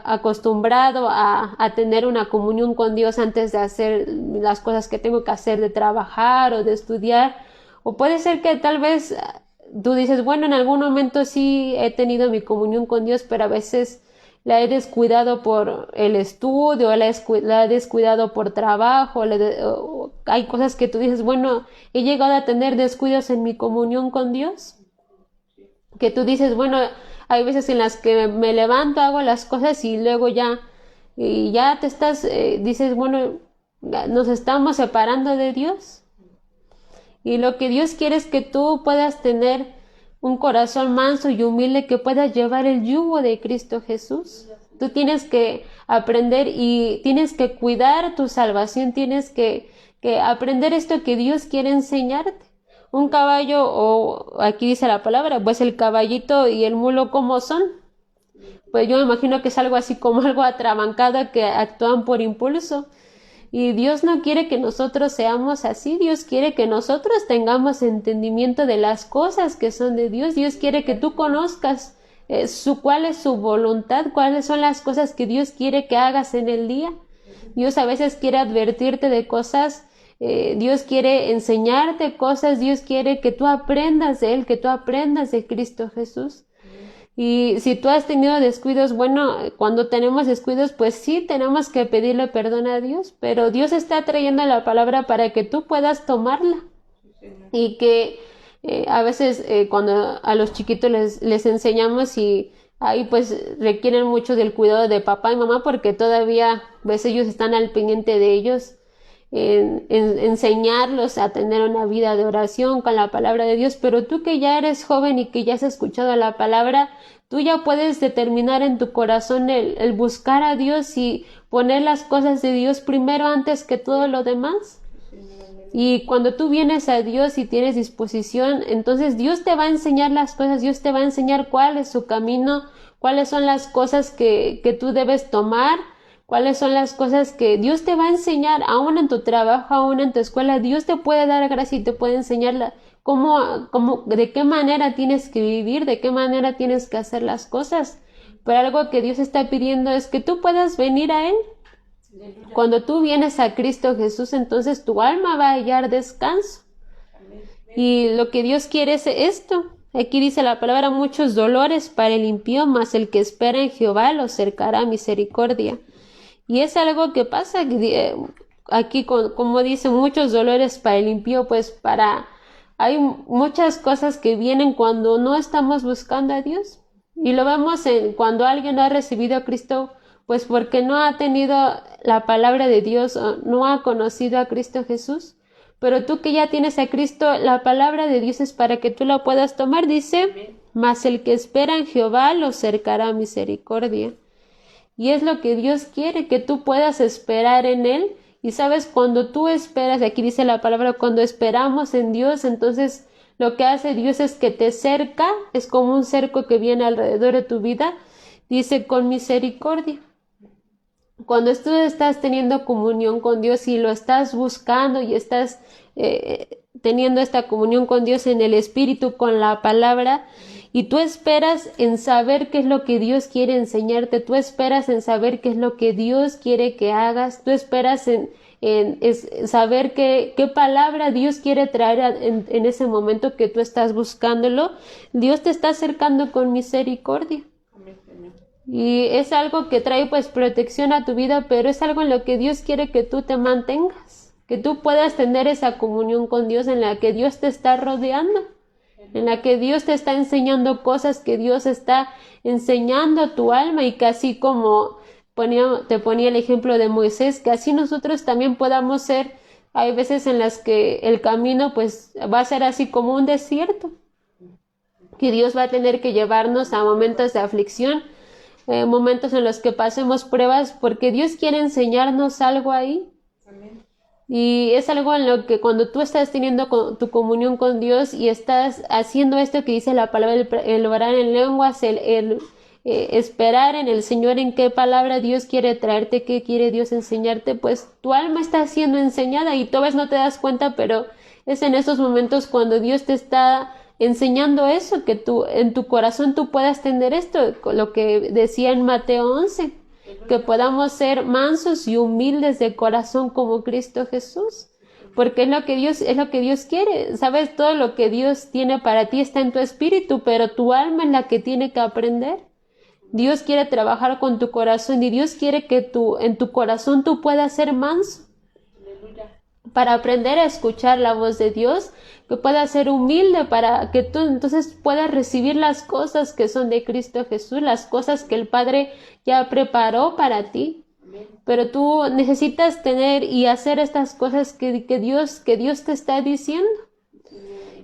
acostumbrado a tener una comunión con Dios antes de hacer las cosas que tengo que hacer, de trabajar o de estudiar. O puede ser que tal vez tú dices, bueno, en algún momento sí he tenido mi comunión con Dios, pero a veces la he descuidado por el estudio, la he descuidado por trabajo, hay cosas que tú dices, bueno, he llegado a tener descuidos en mi comunión con Dios, que tú dices, bueno, hay veces en las que me levanto, hago las cosas y luego ya dices, bueno, nos estamos separando de Dios. Y lo que Dios quiere es que tú puedas tener un corazón manso y humilde, que puedas llevar el yugo de Cristo Jesús. Tú tienes que aprender y tienes que cuidar tu salvación, tienes que aprender esto que Dios quiere enseñarte. Un caballo, o aquí dice la palabra, pues el caballito y el mulo, ¿cómo son? Pues yo me imagino que es algo así como algo atrabancado que actúan por impulso. Y Dios no quiere que nosotros seamos así. Dios quiere que nosotros tengamos entendimiento de las cosas que son de Dios. Dios quiere que tú conozcas cuál es su voluntad, cuáles son las cosas que Dios quiere que hagas en el día. Dios a veces quiere advertirte de cosas, Dios quiere enseñarte cosas, Dios quiere que tú aprendas de Él, que tú aprendas de Cristo Jesús. Y si tú has tenido descuidos, bueno, cuando tenemos descuidos, pues sí, tenemos que pedirle perdón a Dios, pero Dios está trayendo la palabra para que tú puedas tomarla. Y que a veces cuando a los chiquitos les enseñamos y ahí pues requieren mucho del cuidado de papá y mamá porque todavía pues ellos están al pendiente de ellos, enseñarlos a tener una vida de oración con la palabra de Dios, pero tú que ya eres joven y que ya has escuchado la palabra, tú ya puedes determinar en tu corazón el buscar a Dios y poner las cosas de Dios primero antes que todo lo demás. Y cuando tú vienes a Dios y tienes disposición, entonces Dios te va a enseñar las cosas, Dios te va a enseñar cuál es su camino, cuáles son las cosas que tú debes tomar, cuáles son las cosas que Dios te va a enseñar, aún en tu trabajo, aún en tu escuela. Dios te puede dar gracia y te puede enseñar de qué manera tienes que vivir, de qué manera tienes que hacer las cosas. Pero algo que Dios está pidiendo es que tú puedas venir a Él. Cuando tú vienes a Cristo Jesús, entonces tu alma va a hallar descanso. Y lo que Dios quiere es esto. Aquí dice la palabra: muchos dolores para el impío, mas el que espera en Jehová lo cercará misericordia. Y es algo que pasa aquí, como dice, muchos dolores para el impío, pues hay muchas cosas que vienen cuando no estamos buscando a Dios. Y lo vemos cuando alguien no ha recibido a Cristo, pues porque no ha tenido la palabra de Dios, o no ha conocido a Cristo Jesús. Pero tú que ya tienes a Cristo, la palabra de Dios es para que tú la puedas tomar. Dice: mas el que espera en Jehová lo cercará misericordia. Y es lo que Dios quiere, que tú puedas esperar en Él. Y sabes, cuando tú esperas, aquí dice la palabra, cuando esperamos en Dios, entonces lo que hace Dios es que te cerca, es como un cerco que viene alrededor de tu vida, dice, con misericordia. Cuando tú estás teniendo comunión con Dios y lo estás buscando y estás teniendo esta comunión con Dios en el Espíritu, con la palabra, y tú esperas en saber qué es lo que Dios quiere enseñarte, tú esperas en saber qué es lo que Dios quiere que hagas, tú esperas en saber qué palabra Dios quiere traer en ese momento que tú estás buscándolo. Dios te está acercando con misericordia. Y es algo que trae pues protección a tu vida, pero es algo en lo que Dios quiere que tú te mantengas, que tú puedas tener esa comunión con Dios en la que Dios te está rodeando, en la que Dios te está enseñando cosas, que Dios está enseñando a tu alma, y que así como te ponía el ejemplo de Moisés, que así nosotros también podamos ser. Hay veces en las que el camino pues va a ser así como un desierto, que Dios va a tener que llevarnos a momentos de aflicción, momentos en los que pasemos pruebas, porque Dios quiere enseñarnos algo ahí. Amén. Y es algo en lo que cuando tú estás teniendo tu comunión con Dios y estás haciendo esto que dice la palabra, el orar en lenguas, esperar en el Señor en qué palabra Dios quiere traerte, qué quiere Dios enseñarte, pues tu alma está siendo enseñada y tú a veces no te das cuenta, pero es en esos momentos cuando Dios te está enseñando eso, que tú en tu corazón tú puedas tener esto, lo que decía en Mateo 11, que podamos ser mansos y humildes de corazón como Cristo Jesús, porque es lo que Dios quiere. Sabes, todo lo que Dios tiene para ti está en tu espíritu, pero tu alma es la que tiene que aprender. Dios quiere trabajar con tu corazón y Dios quiere que en tu corazón tú puedas ser manso. Para aprender a escuchar la voz de Dios, que puedas ser humilde, para que tú entonces puedas recibir las cosas que son de Cristo Jesús, las cosas que el Padre ya preparó para ti. Pero tú necesitas tener y hacer estas cosas que Dios te está diciendo.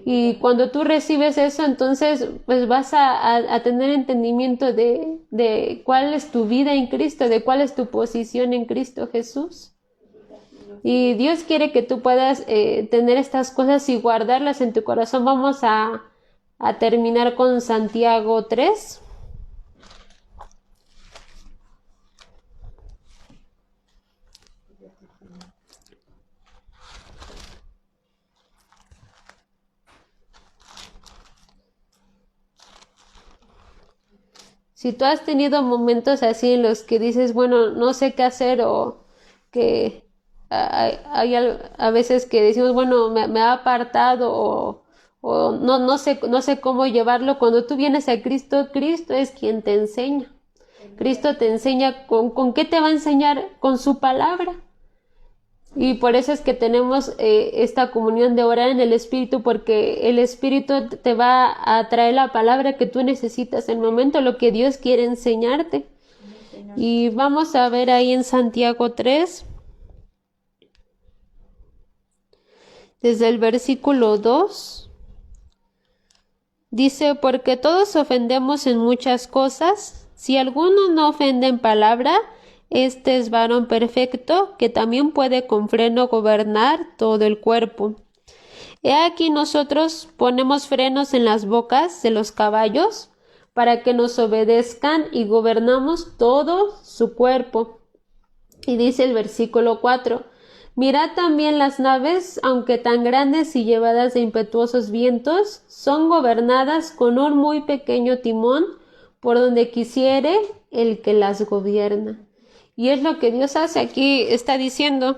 Y cuando tú recibes eso, entonces pues vas a tener entendimiento de cuál es tu vida en Cristo, de cuál es tu posición en Cristo Jesús. Y Dios quiere que tú puedas tener estas cosas y guardarlas en tu corazón. Vamos a terminar con Santiago 3. Si tú has tenido momentos así en los que dices, bueno, no sé qué hacer, o que a veces que decimos, bueno, me ha apartado, o no sé cómo llevarlo, cuando tú vienes a Cristo, Cristo es quien te enseña. Cristo te enseña con qué te va a enseñar, con su palabra. Y por eso es que tenemos esta comunión de orar en el Espíritu, porque el Espíritu te va a traer la palabra que tú necesitas en el momento, lo que Dios quiere enseñarte. Y vamos a ver ahí en Santiago 3, desde el versículo 2. Dice, porque todos ofendemos en muchas cosas. Si alguno no ofende en palabra, este es varón perfecto, que también puede con freno gobernar todo el cuerpo. He aquí nosotros ponemos frenos en las bocas de los caballos, para que nos obedezcan, y gobernamos todo su cuerpo. Y dice el versículo 4, mirad también las naves, aunque tan grandes y llevadas de impetuosos vientos, son gobernadas con un muy pequeño timón, por donde quisiere el que las gobierna. Y es lo que Dios hace aquí, está diciendo.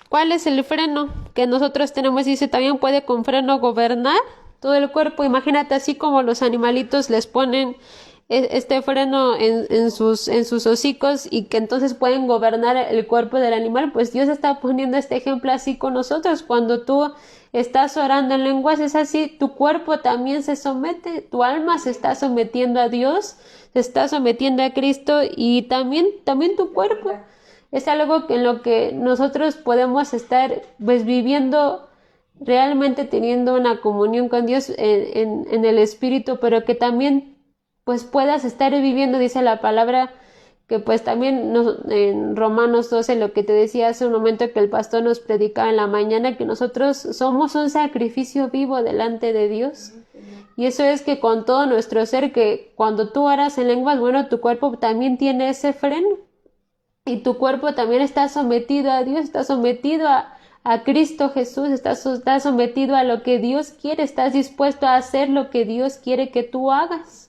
¿Cuál es el freno que nosotros tenemos? Dice, también puede con freno gobernar todo el cuerpo. Imagínate, así como los animalitos les ponen este freno en sus hocicos, y que entonces pueden gobernar el cuerpo del animal, pues Dios está poniendo este ejemplo así con nosotros. Cuando tú estás orando en lenguas, es así, tu cuerpo también se somete, tu alma se está sometiendo a Dios, se está sometiendo a Cristo, y también tu cuerpo. Es algo en lo que nosotros podemos estar pues viviendo, realmente teniendo una comunión con Dios en el Espíritu, pero que también pues puedas estar viviendo, dice la palabra, que pues también en Romanos 12, lo que te decía hace un momento que el pastor nos predicaba en la mañana, que nosotros somos un sacrificio vivo delante de Dios. Y eso es que con todo nuestro ser, que cuando tú oras en lenguas, bueno, tu cuerpo también tiene ese freno. Y tu cuerpo también está sometido a Dios, está sometido a Cristo Jesús, está sometido a lo que Dios quiere, estás dispuesto a hacer lo que Dios quiere que tú hagas.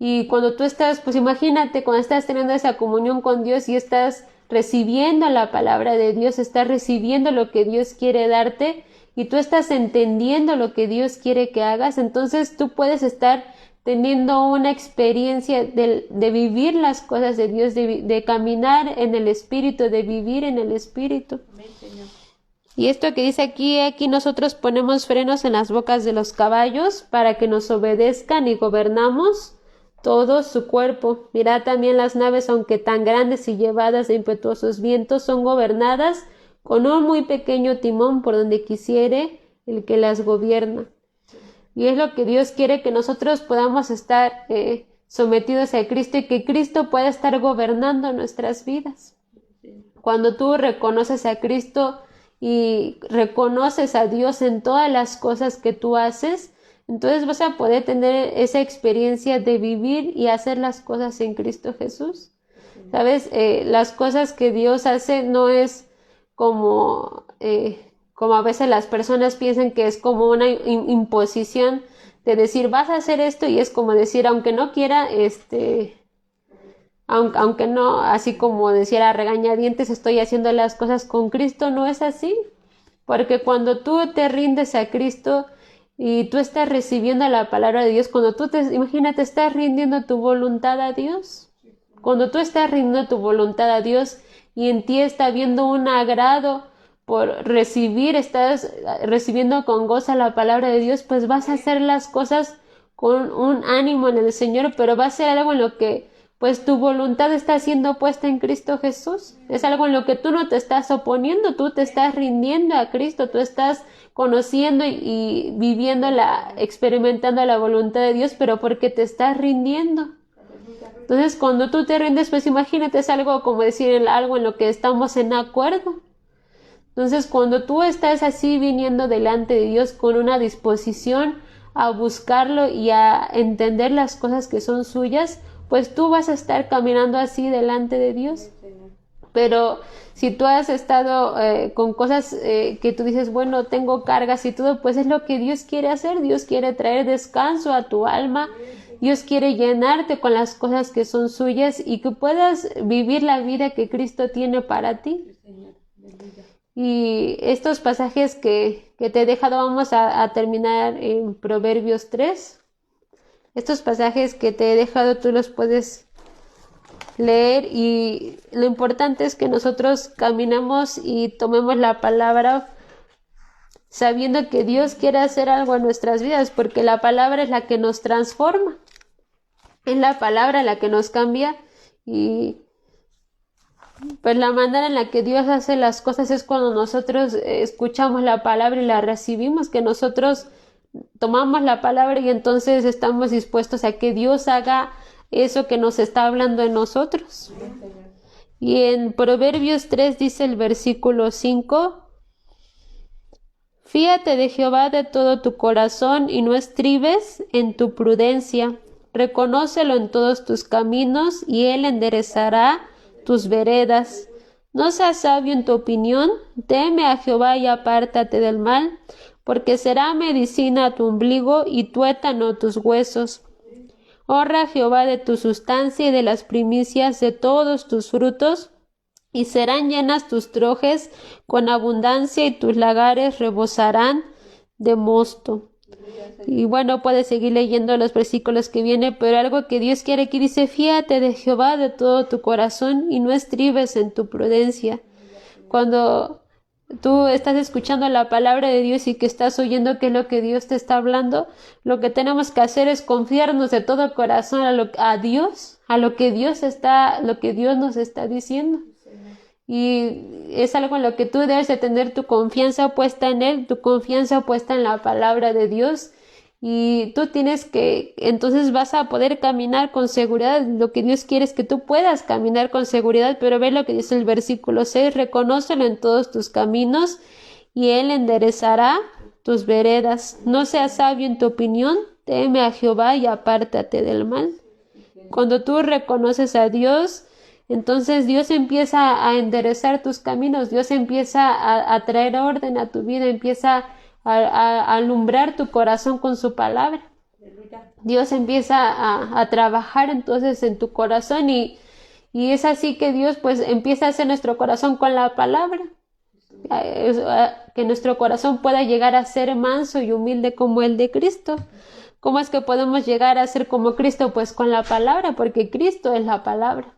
Y cuando tú estás, pues imagínate, cuando estás teniendo esa comunión con Dios y estás recibiendo la palabra de Dios, estás recibiendo lo que Dios quiere darte, y tú estás entendiendo lo que Dios quiere que hagas, entonces tú puedes estar teniendo una experiencia de vivir las cosas de Dios, de caminar en el Espíritu, de vivir en el Espíritu. Amén, Señor. Y esto que dice aquí nosotros ponemos frenos en las bocas de los caballos para que nos obedezcan, y gobernamos todo su cuerpo. Mirad también las naves, aunque tan grandes y llevadas de impetuosos vientos, son gobernadas con un muy pequeño timón, por donde quisiere el que las gobierna. Y es lo que Dios quiere, que nosotros podamos estar sometidos a Cristo, y que Cristo pueda estar gobernando nuestras vidas. Cuando tú reconoces a Cristo y reconoces a Dios en todas las cosas que tú haces, entonces vas a poder tener esa experiencia de vivir y hacer las cosas en Cristo Jesús. ¿Sabes? Las cosas que Dios hace no es como a veces las personas piensan que es como una imposición de decir, vas a hacer esto, y es como decir, aunque no quiera, aunque no, así como decir a regañadientes, estoy haciendo las cosas con Cristo. No es así, porque cuando tú te rindes a Cristo y tú estás recibiendo la palabra de Dios, cuando tú imagínate, estás rindiendo tu voluntad a Dios, cuando tú estás rindiendo tu voluntad a Dios, y en ti está habiendo un agrado por recibir, estás recibiendo con gozo la palabra de Dios, pues vas a hacer las cosas con un ánimo en el Señor, pero va a ser algo en lo que pues tu voluntad está siendo puesta en Cristo Jesús. Es algo en lo que tú no te estás oponiendo, tú te estás rindiendo a Cristo, tú estás conociendo y viviendo experimentando la voluntad de Dios, pero porque te estás rindiendo. Entonces, cuando tú te rindes, pues imagínate, es algo como decir algo en lo que estamos en acuerdo. Entonces, cuando tú estás así viniendo delante de Dios con una disposición a buscarlo y a entender las cosas que son suyas, pues tú vas a estar caminando así delante de Dios. Pero si tú has estado con cosas que tú dices, bueno, tengo cargas y todo, pues es lo que Dios quiere hacer. Dios quiere traer descanso a tu alma. Dios quiere llenarte con las cosas que son suyas y que puedas vivir la vida que Cristo tiene para ti. Y estos pasajes que te he dejado, vamos a terminar en Proverbios 3. Estos pasajes que te he dejado, tú los puedes leer, y lo importante es que nosotros caminamos y tomemos la palabra sabiendo que Dios quiere hacer algo en nuestras vidas, porque la palabra es la que nos transforma, es la palabra la que nos cambia. Y pues la manera en la que Dios hace las cosas es cuando nosotros escuchamos la palabra y la recibimos, que nosotros tomamos la palabra y entonces estamos dispuestos a que Dios haga eso que nos está hablando en nosotros. Y en Proverbios 3 dice el versículo 5: Fíate de Jehová de todo tu corazón y no estribes en tu prudencia. Reconócelo en todos tus caminos y él enderezará tus veredas. No seas sabio en tu opinión, teme a Jehová y apártate del mal, porque será medicina a tu ombligo y tuétano tus huesos. Honra a Jehová de tu sustancia y de las primicias de todos tus frutos, y serán llenas tus trojes con abundancia y tus lagares rebosarán de mosto. Y bueno, puedes seguir leyendo los versículos que vienen, pero algo que Dios quiere aquí dice: fíate de Jehová de todo tu corazón y no estribes en tu prudencia. Cuando tú estás escuchando la palabra de Dios y que estás oyendo qué es lo que Dios te está hablando, lo que tenemos que hacer es confiarnos de todo corazón a Dios, a lo que Dios nos está diciendo. Y es algo en lo que tú debes de tener tu confianza puesta en Él, tu confianza puesta en la palabra de Dios. Y tú entonces vas a poder caminar con seguridad. Lo que Dios quiere es que tú puedas caminar con seguridad, pero ve lo que dice el versículo 6: reconócelo en todos tus caminos y Él enderezará tus veredas. No seas sabio en tu opinión, teme a Jehová y apártate del mal. Cuando tú reconoces a Dios, entonces Dios empieza a enderezar tus caminos, Dios empieza a traer orden a tu vida, empieza a alumbrar tu corazón con su palabra. Dios empieza a trabajar entonces en tu corazón y es así que Dios pues empieza a hacer nuestro corazón con la palabra, que nuestro corazón pueda llegar a ser manso y humilde como el de Cristo. ¿Cómo es que podemos llegar a ser como Cristo? Pues con la palabra, porque Cristo es la palabra.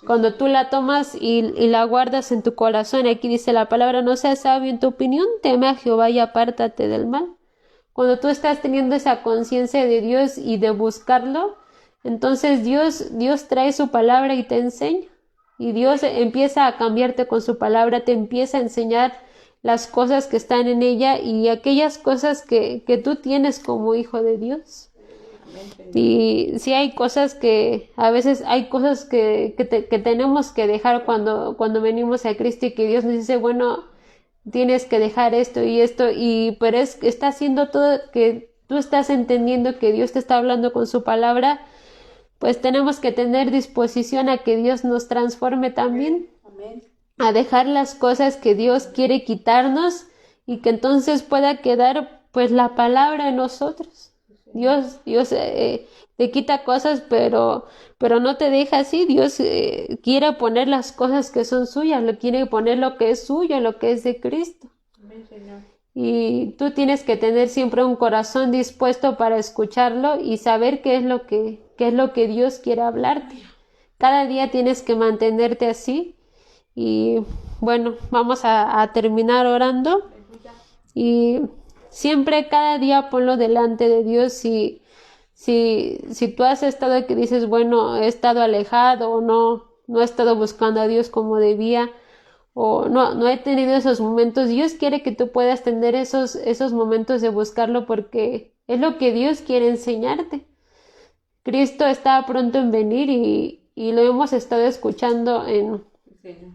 Cuando tú la tomas y la guardas en tu corazón, aquí dice la palabra: no seas sabio en tu opinión, teme a Jehová y apártate del mal. Cuando tú estás teniendo esa conciencia de Dios y de buscarlo, entonces Dios trae su palabra y te enseña. Y Dios empieza a cambiarte con su palabra, te empieza a enseñar las cosas que están en ella y aquellas cosas que tú tienes como hijo de Dios. Y sí hay cosas a veces hay cosas que tenemos que dejar cuando venimos a Cristo, y que Dios nos dice: bueno, tienes que dejar esto, pero está haciendo todo, que tú estás entendiendo que Dios te está hablando con su palabra. Pues tenemos que tener disposición a que Dios nos transforme también, a dejar las cosas que Dios quiere quitarnos y que entonces pueda quedar pues la palabra en nosotros. Dios te quita cosas, pero no te deja así. Dios quiere poner las cosas que son suyas, quiere poner lo que es suyo, lo que es de Cristo. Amén, Señor. Y tú tienes que tener siempre un corazón dispuesto para escucharlo y saber qué es lo que Dios quiere hablarte. Cada día tienes que mantenerte así. Y bueno, vamos a terminar orando. Y siempre, cada día, ponlo delante de Dios y Si tú has estado que dices, bueno, he estado alejado o no he estado buscando a Dios como debía, o no he tenido esos momentos, Dios quiere que tú puedas tener esos momentos de buscarlo porque es lo que Dios quiere enseñarte. Cristo está pronto en venir y lo hemos estado escuchando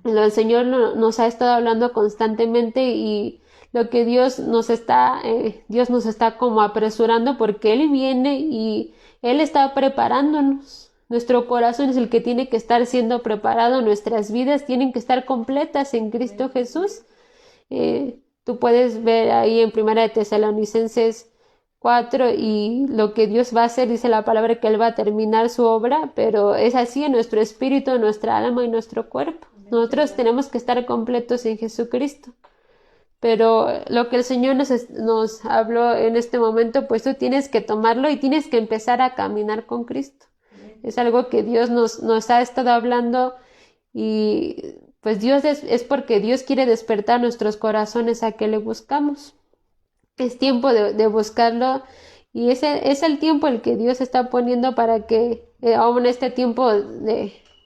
el Señor nos ha estado hablando constantemente y lo que Dios nos está como apresurando porque Él viene y Él está preparándonos. Nuestro corazón es el que tiene que estar siendo preparado, nuestras vidas tienen que estar completas en Cristo Jesús. Tú puedes ver ahí en Primera de Tesalonicenses 4 y lo que Dios va a hacer, dice la palabra que Él va a terminar su obra, pero es así en nuestro espíritu, en nuestra alma y nuestro cuerpo. Nosotros tenemos que estar completos en Jesucristo. Pero lo que el Señor nos habló en este momento, pues tú tienes que tomarlo y tienes que empezar a caminar con Cristo. Es algo que Dios nos ha estado hablando y pues Dios es porque Dios quiere despertar nuestros corazones a que le buscamos. Es tiempo de buscarlo y ese es el tiempo el que Dios está poniendo para que aún este tiempo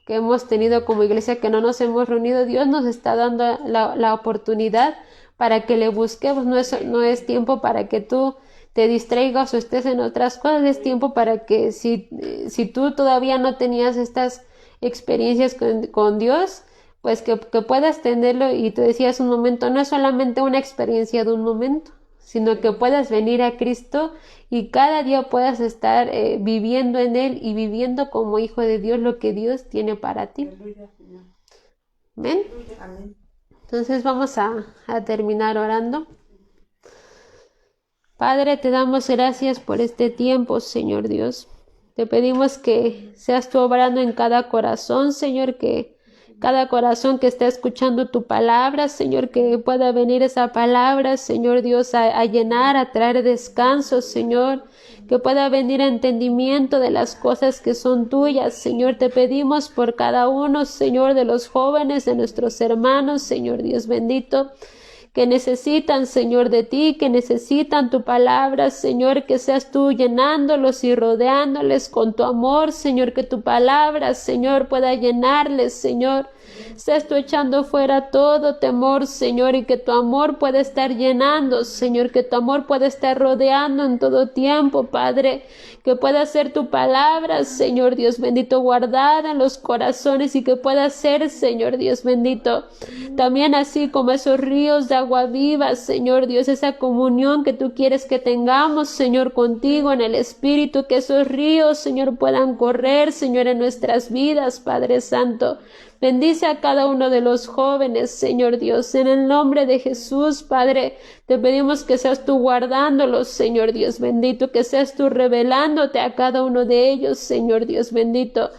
que hemos tenido como iglesia que no nos hemos reunido, Dios nos está dando la oportunidad para que le busquemos. No es tiempo para que tú te distraigas o estés en otras cosas, es tiempo para que si tú todavía no tenías estas experiencias con Dios, pues que puedas tenerlo y te decías un momento, no es solamente una experiencia de un momento, sino que puedas venir a Cristo y cada día puedas estar viviendo en Él y viviendo como hijo de Dios lo que Dios tiene para ti. ¿Ven? Entonces vamos a terminar orando. Padre, te damos gracias por este tiempo, Señor Dios. Te pedimos que seas tú obrando en cada corazón, Señor, que cada corazón que está escuchando tu palabra, Señor, que pueda venir esa palabra, Señor Dios, a llenar, a traer descanso, Señor, que pueda venir entendimiento de las cosas que son tuyas, Señor. Te pedimos por cada uno, Señor, de los jóvenes, de nuestros hermanos, Señor Dios bendito, que necesitan, Señor, de ti, que necesitan tu palabra, Señor, que seas tú llenándolos y rodeándoles con tu amor, Señor, que tu palabra, Señor, pueda llenarles, Señor. Seas tú echando fuera todo temor, Señor, y que tu amor pueda estar llenando, Señor, que tu amor pueda estar rodeando en todo tiempo, Padre, que pueda ser tu palabra, Señor Dios bendito, guardada en los corazones y que pueda ser, Señor Dios bendito, también así como esos ríos de agua viva, Señor Dios, esa comunión que tú quieres que tengamos, Señor, contigo en el Espíritu, que esos ríos, Señor, puedan correr, Señor, en nuestras vidas, Padre Santo. Bendice a cada uno de los jóvenes, Señor Dios, en el nombre de Jesús, Padre, te pedimos que seas tú guardándolos, Señor Dios bendito, que seas tú revelándote a cada uno de ellos, Señor Dios bendito,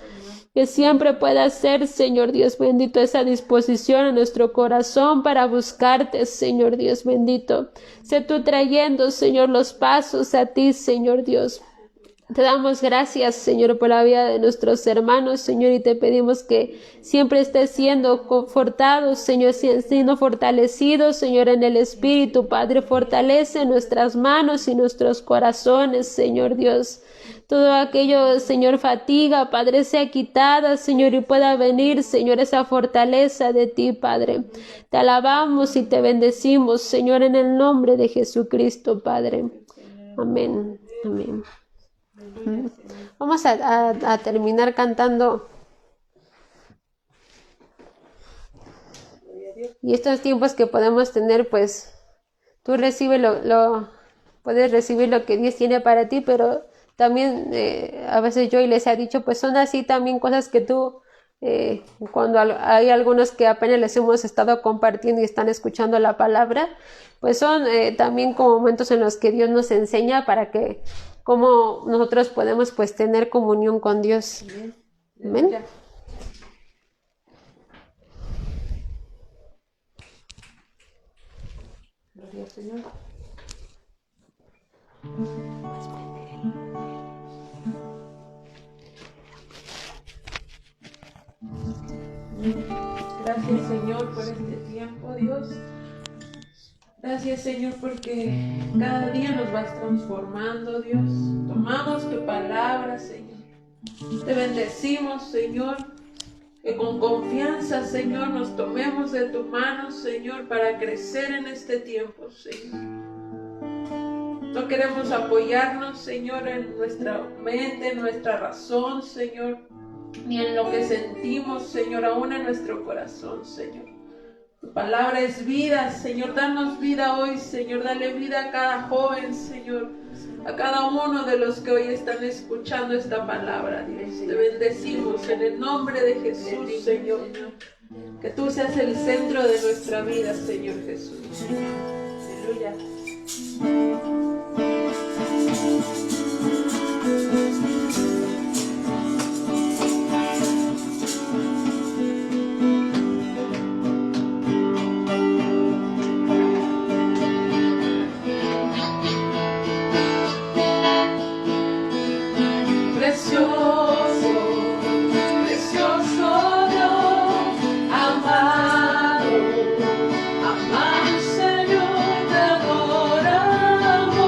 que siempre pueda ser, Señor Dios bendito, esa disposición en nuestro corazón para buscarte, Señor Dios bendito. Sé tú trayendo, Señor, los pasos a ti, Señor Dios. Te damos gracias, Señor, por la vida de nuestros hermanos, Señor, y te pedimos que siempre estés siendo confortados, Señor, siendo fortalecidos, Señor, en el Espíritu. Padre, fortalece nuestras manos y nuestros corazones, Señor Dios. Todo aquello, Señor, fatiga, Padre, sea quitada, Señor, y pueda venir, Señor, esa fortaleza de ti, Padre. Te alabamos y te bendecimos, Señor, en el nombre de Jesucristo, Padre. Amén. Amén. Vamos a terminar cantando. Y estos tiempos que podemos tener, pues tú recibes puedes recibir lo que Dios tiene para ti, pero también a veces yo les he dicho, pues son así también cosas que tú, cuando hay algunos que apenas les hemos estado compartiendo y están escuchando la palabra, pues son también como momentos en los que Dios nos enseña para que cómo nosotros podemos pues tener comunión con Dios. Amén. Gloria al Señor. Gracias, Señor, por este tiempo, Dios. Gracias, Señor, porque cada día nos vas transformando, Dios. Tomamos tu palabra, Señor. Te bendecimos, Señor. Que con confianza, Señor, nos tomemos de tu mano, Señor, para crecer en este tiempo, Señor. No queremos apoyarnos, Señor, en nuestra mente, en nuestra razón, Señor, ni en lo que sentimos, Señor, aún en nuestro corazón, Señor. Tu palabra es vida, Señor. Danos vida hoy, Señor. Dale vida a cada joven, Señor. A cada uno de los que hoy están escuchando esta palabra, Dios. Te bendecimos en el nombre de Jesús, Señor. Que tú seas el centro de nuestra vida, Señor Jesús. Aleluya. Precioso, precioso Dios, amado, amado Señor, te adoramos.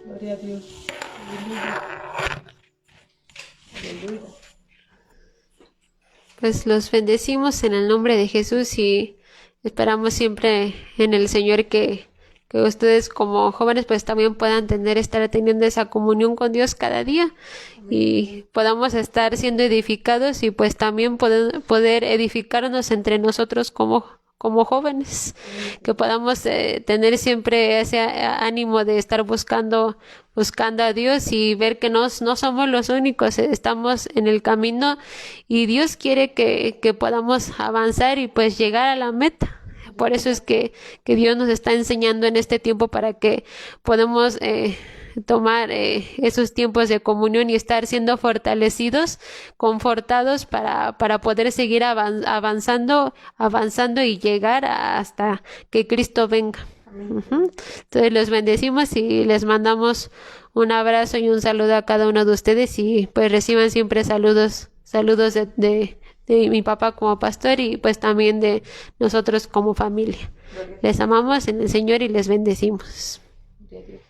Gloria a Dios. Aleluya. Aleluya. Pues los bendecimos en el nombre de Jesús y esperamos siempre en el Señor que ustedes como jóvenes pues también puedan estar teniendo esa comunión con Dios cada día y podamos estar siendo edificados y pues también poder edificarnos entre nosotros como jóvenes, que podamos tener siempre ese ánimo de estar buscando a Dios y ver que no somos los únicos, estamos en el camino y Dios quiere que podamos avanzar y pues llegar a la meta. Por eso es que Dios nos está enseñando en este tiempo para que podamos tomar esos tiempos de comunión y estar siendo fortalecidos, confortados para poder seguir avanzando y llegar hasta que Cristo venga. Ujú. Entonces los bendecimos y les mandamos un abrazo y un saludo a cada uno de ustedes y pues reciban siempre saludos de mi papá como pastor y pues también de nosotros como familia. Les amamos en el Señor y les bendecimos. Gloria a Dios.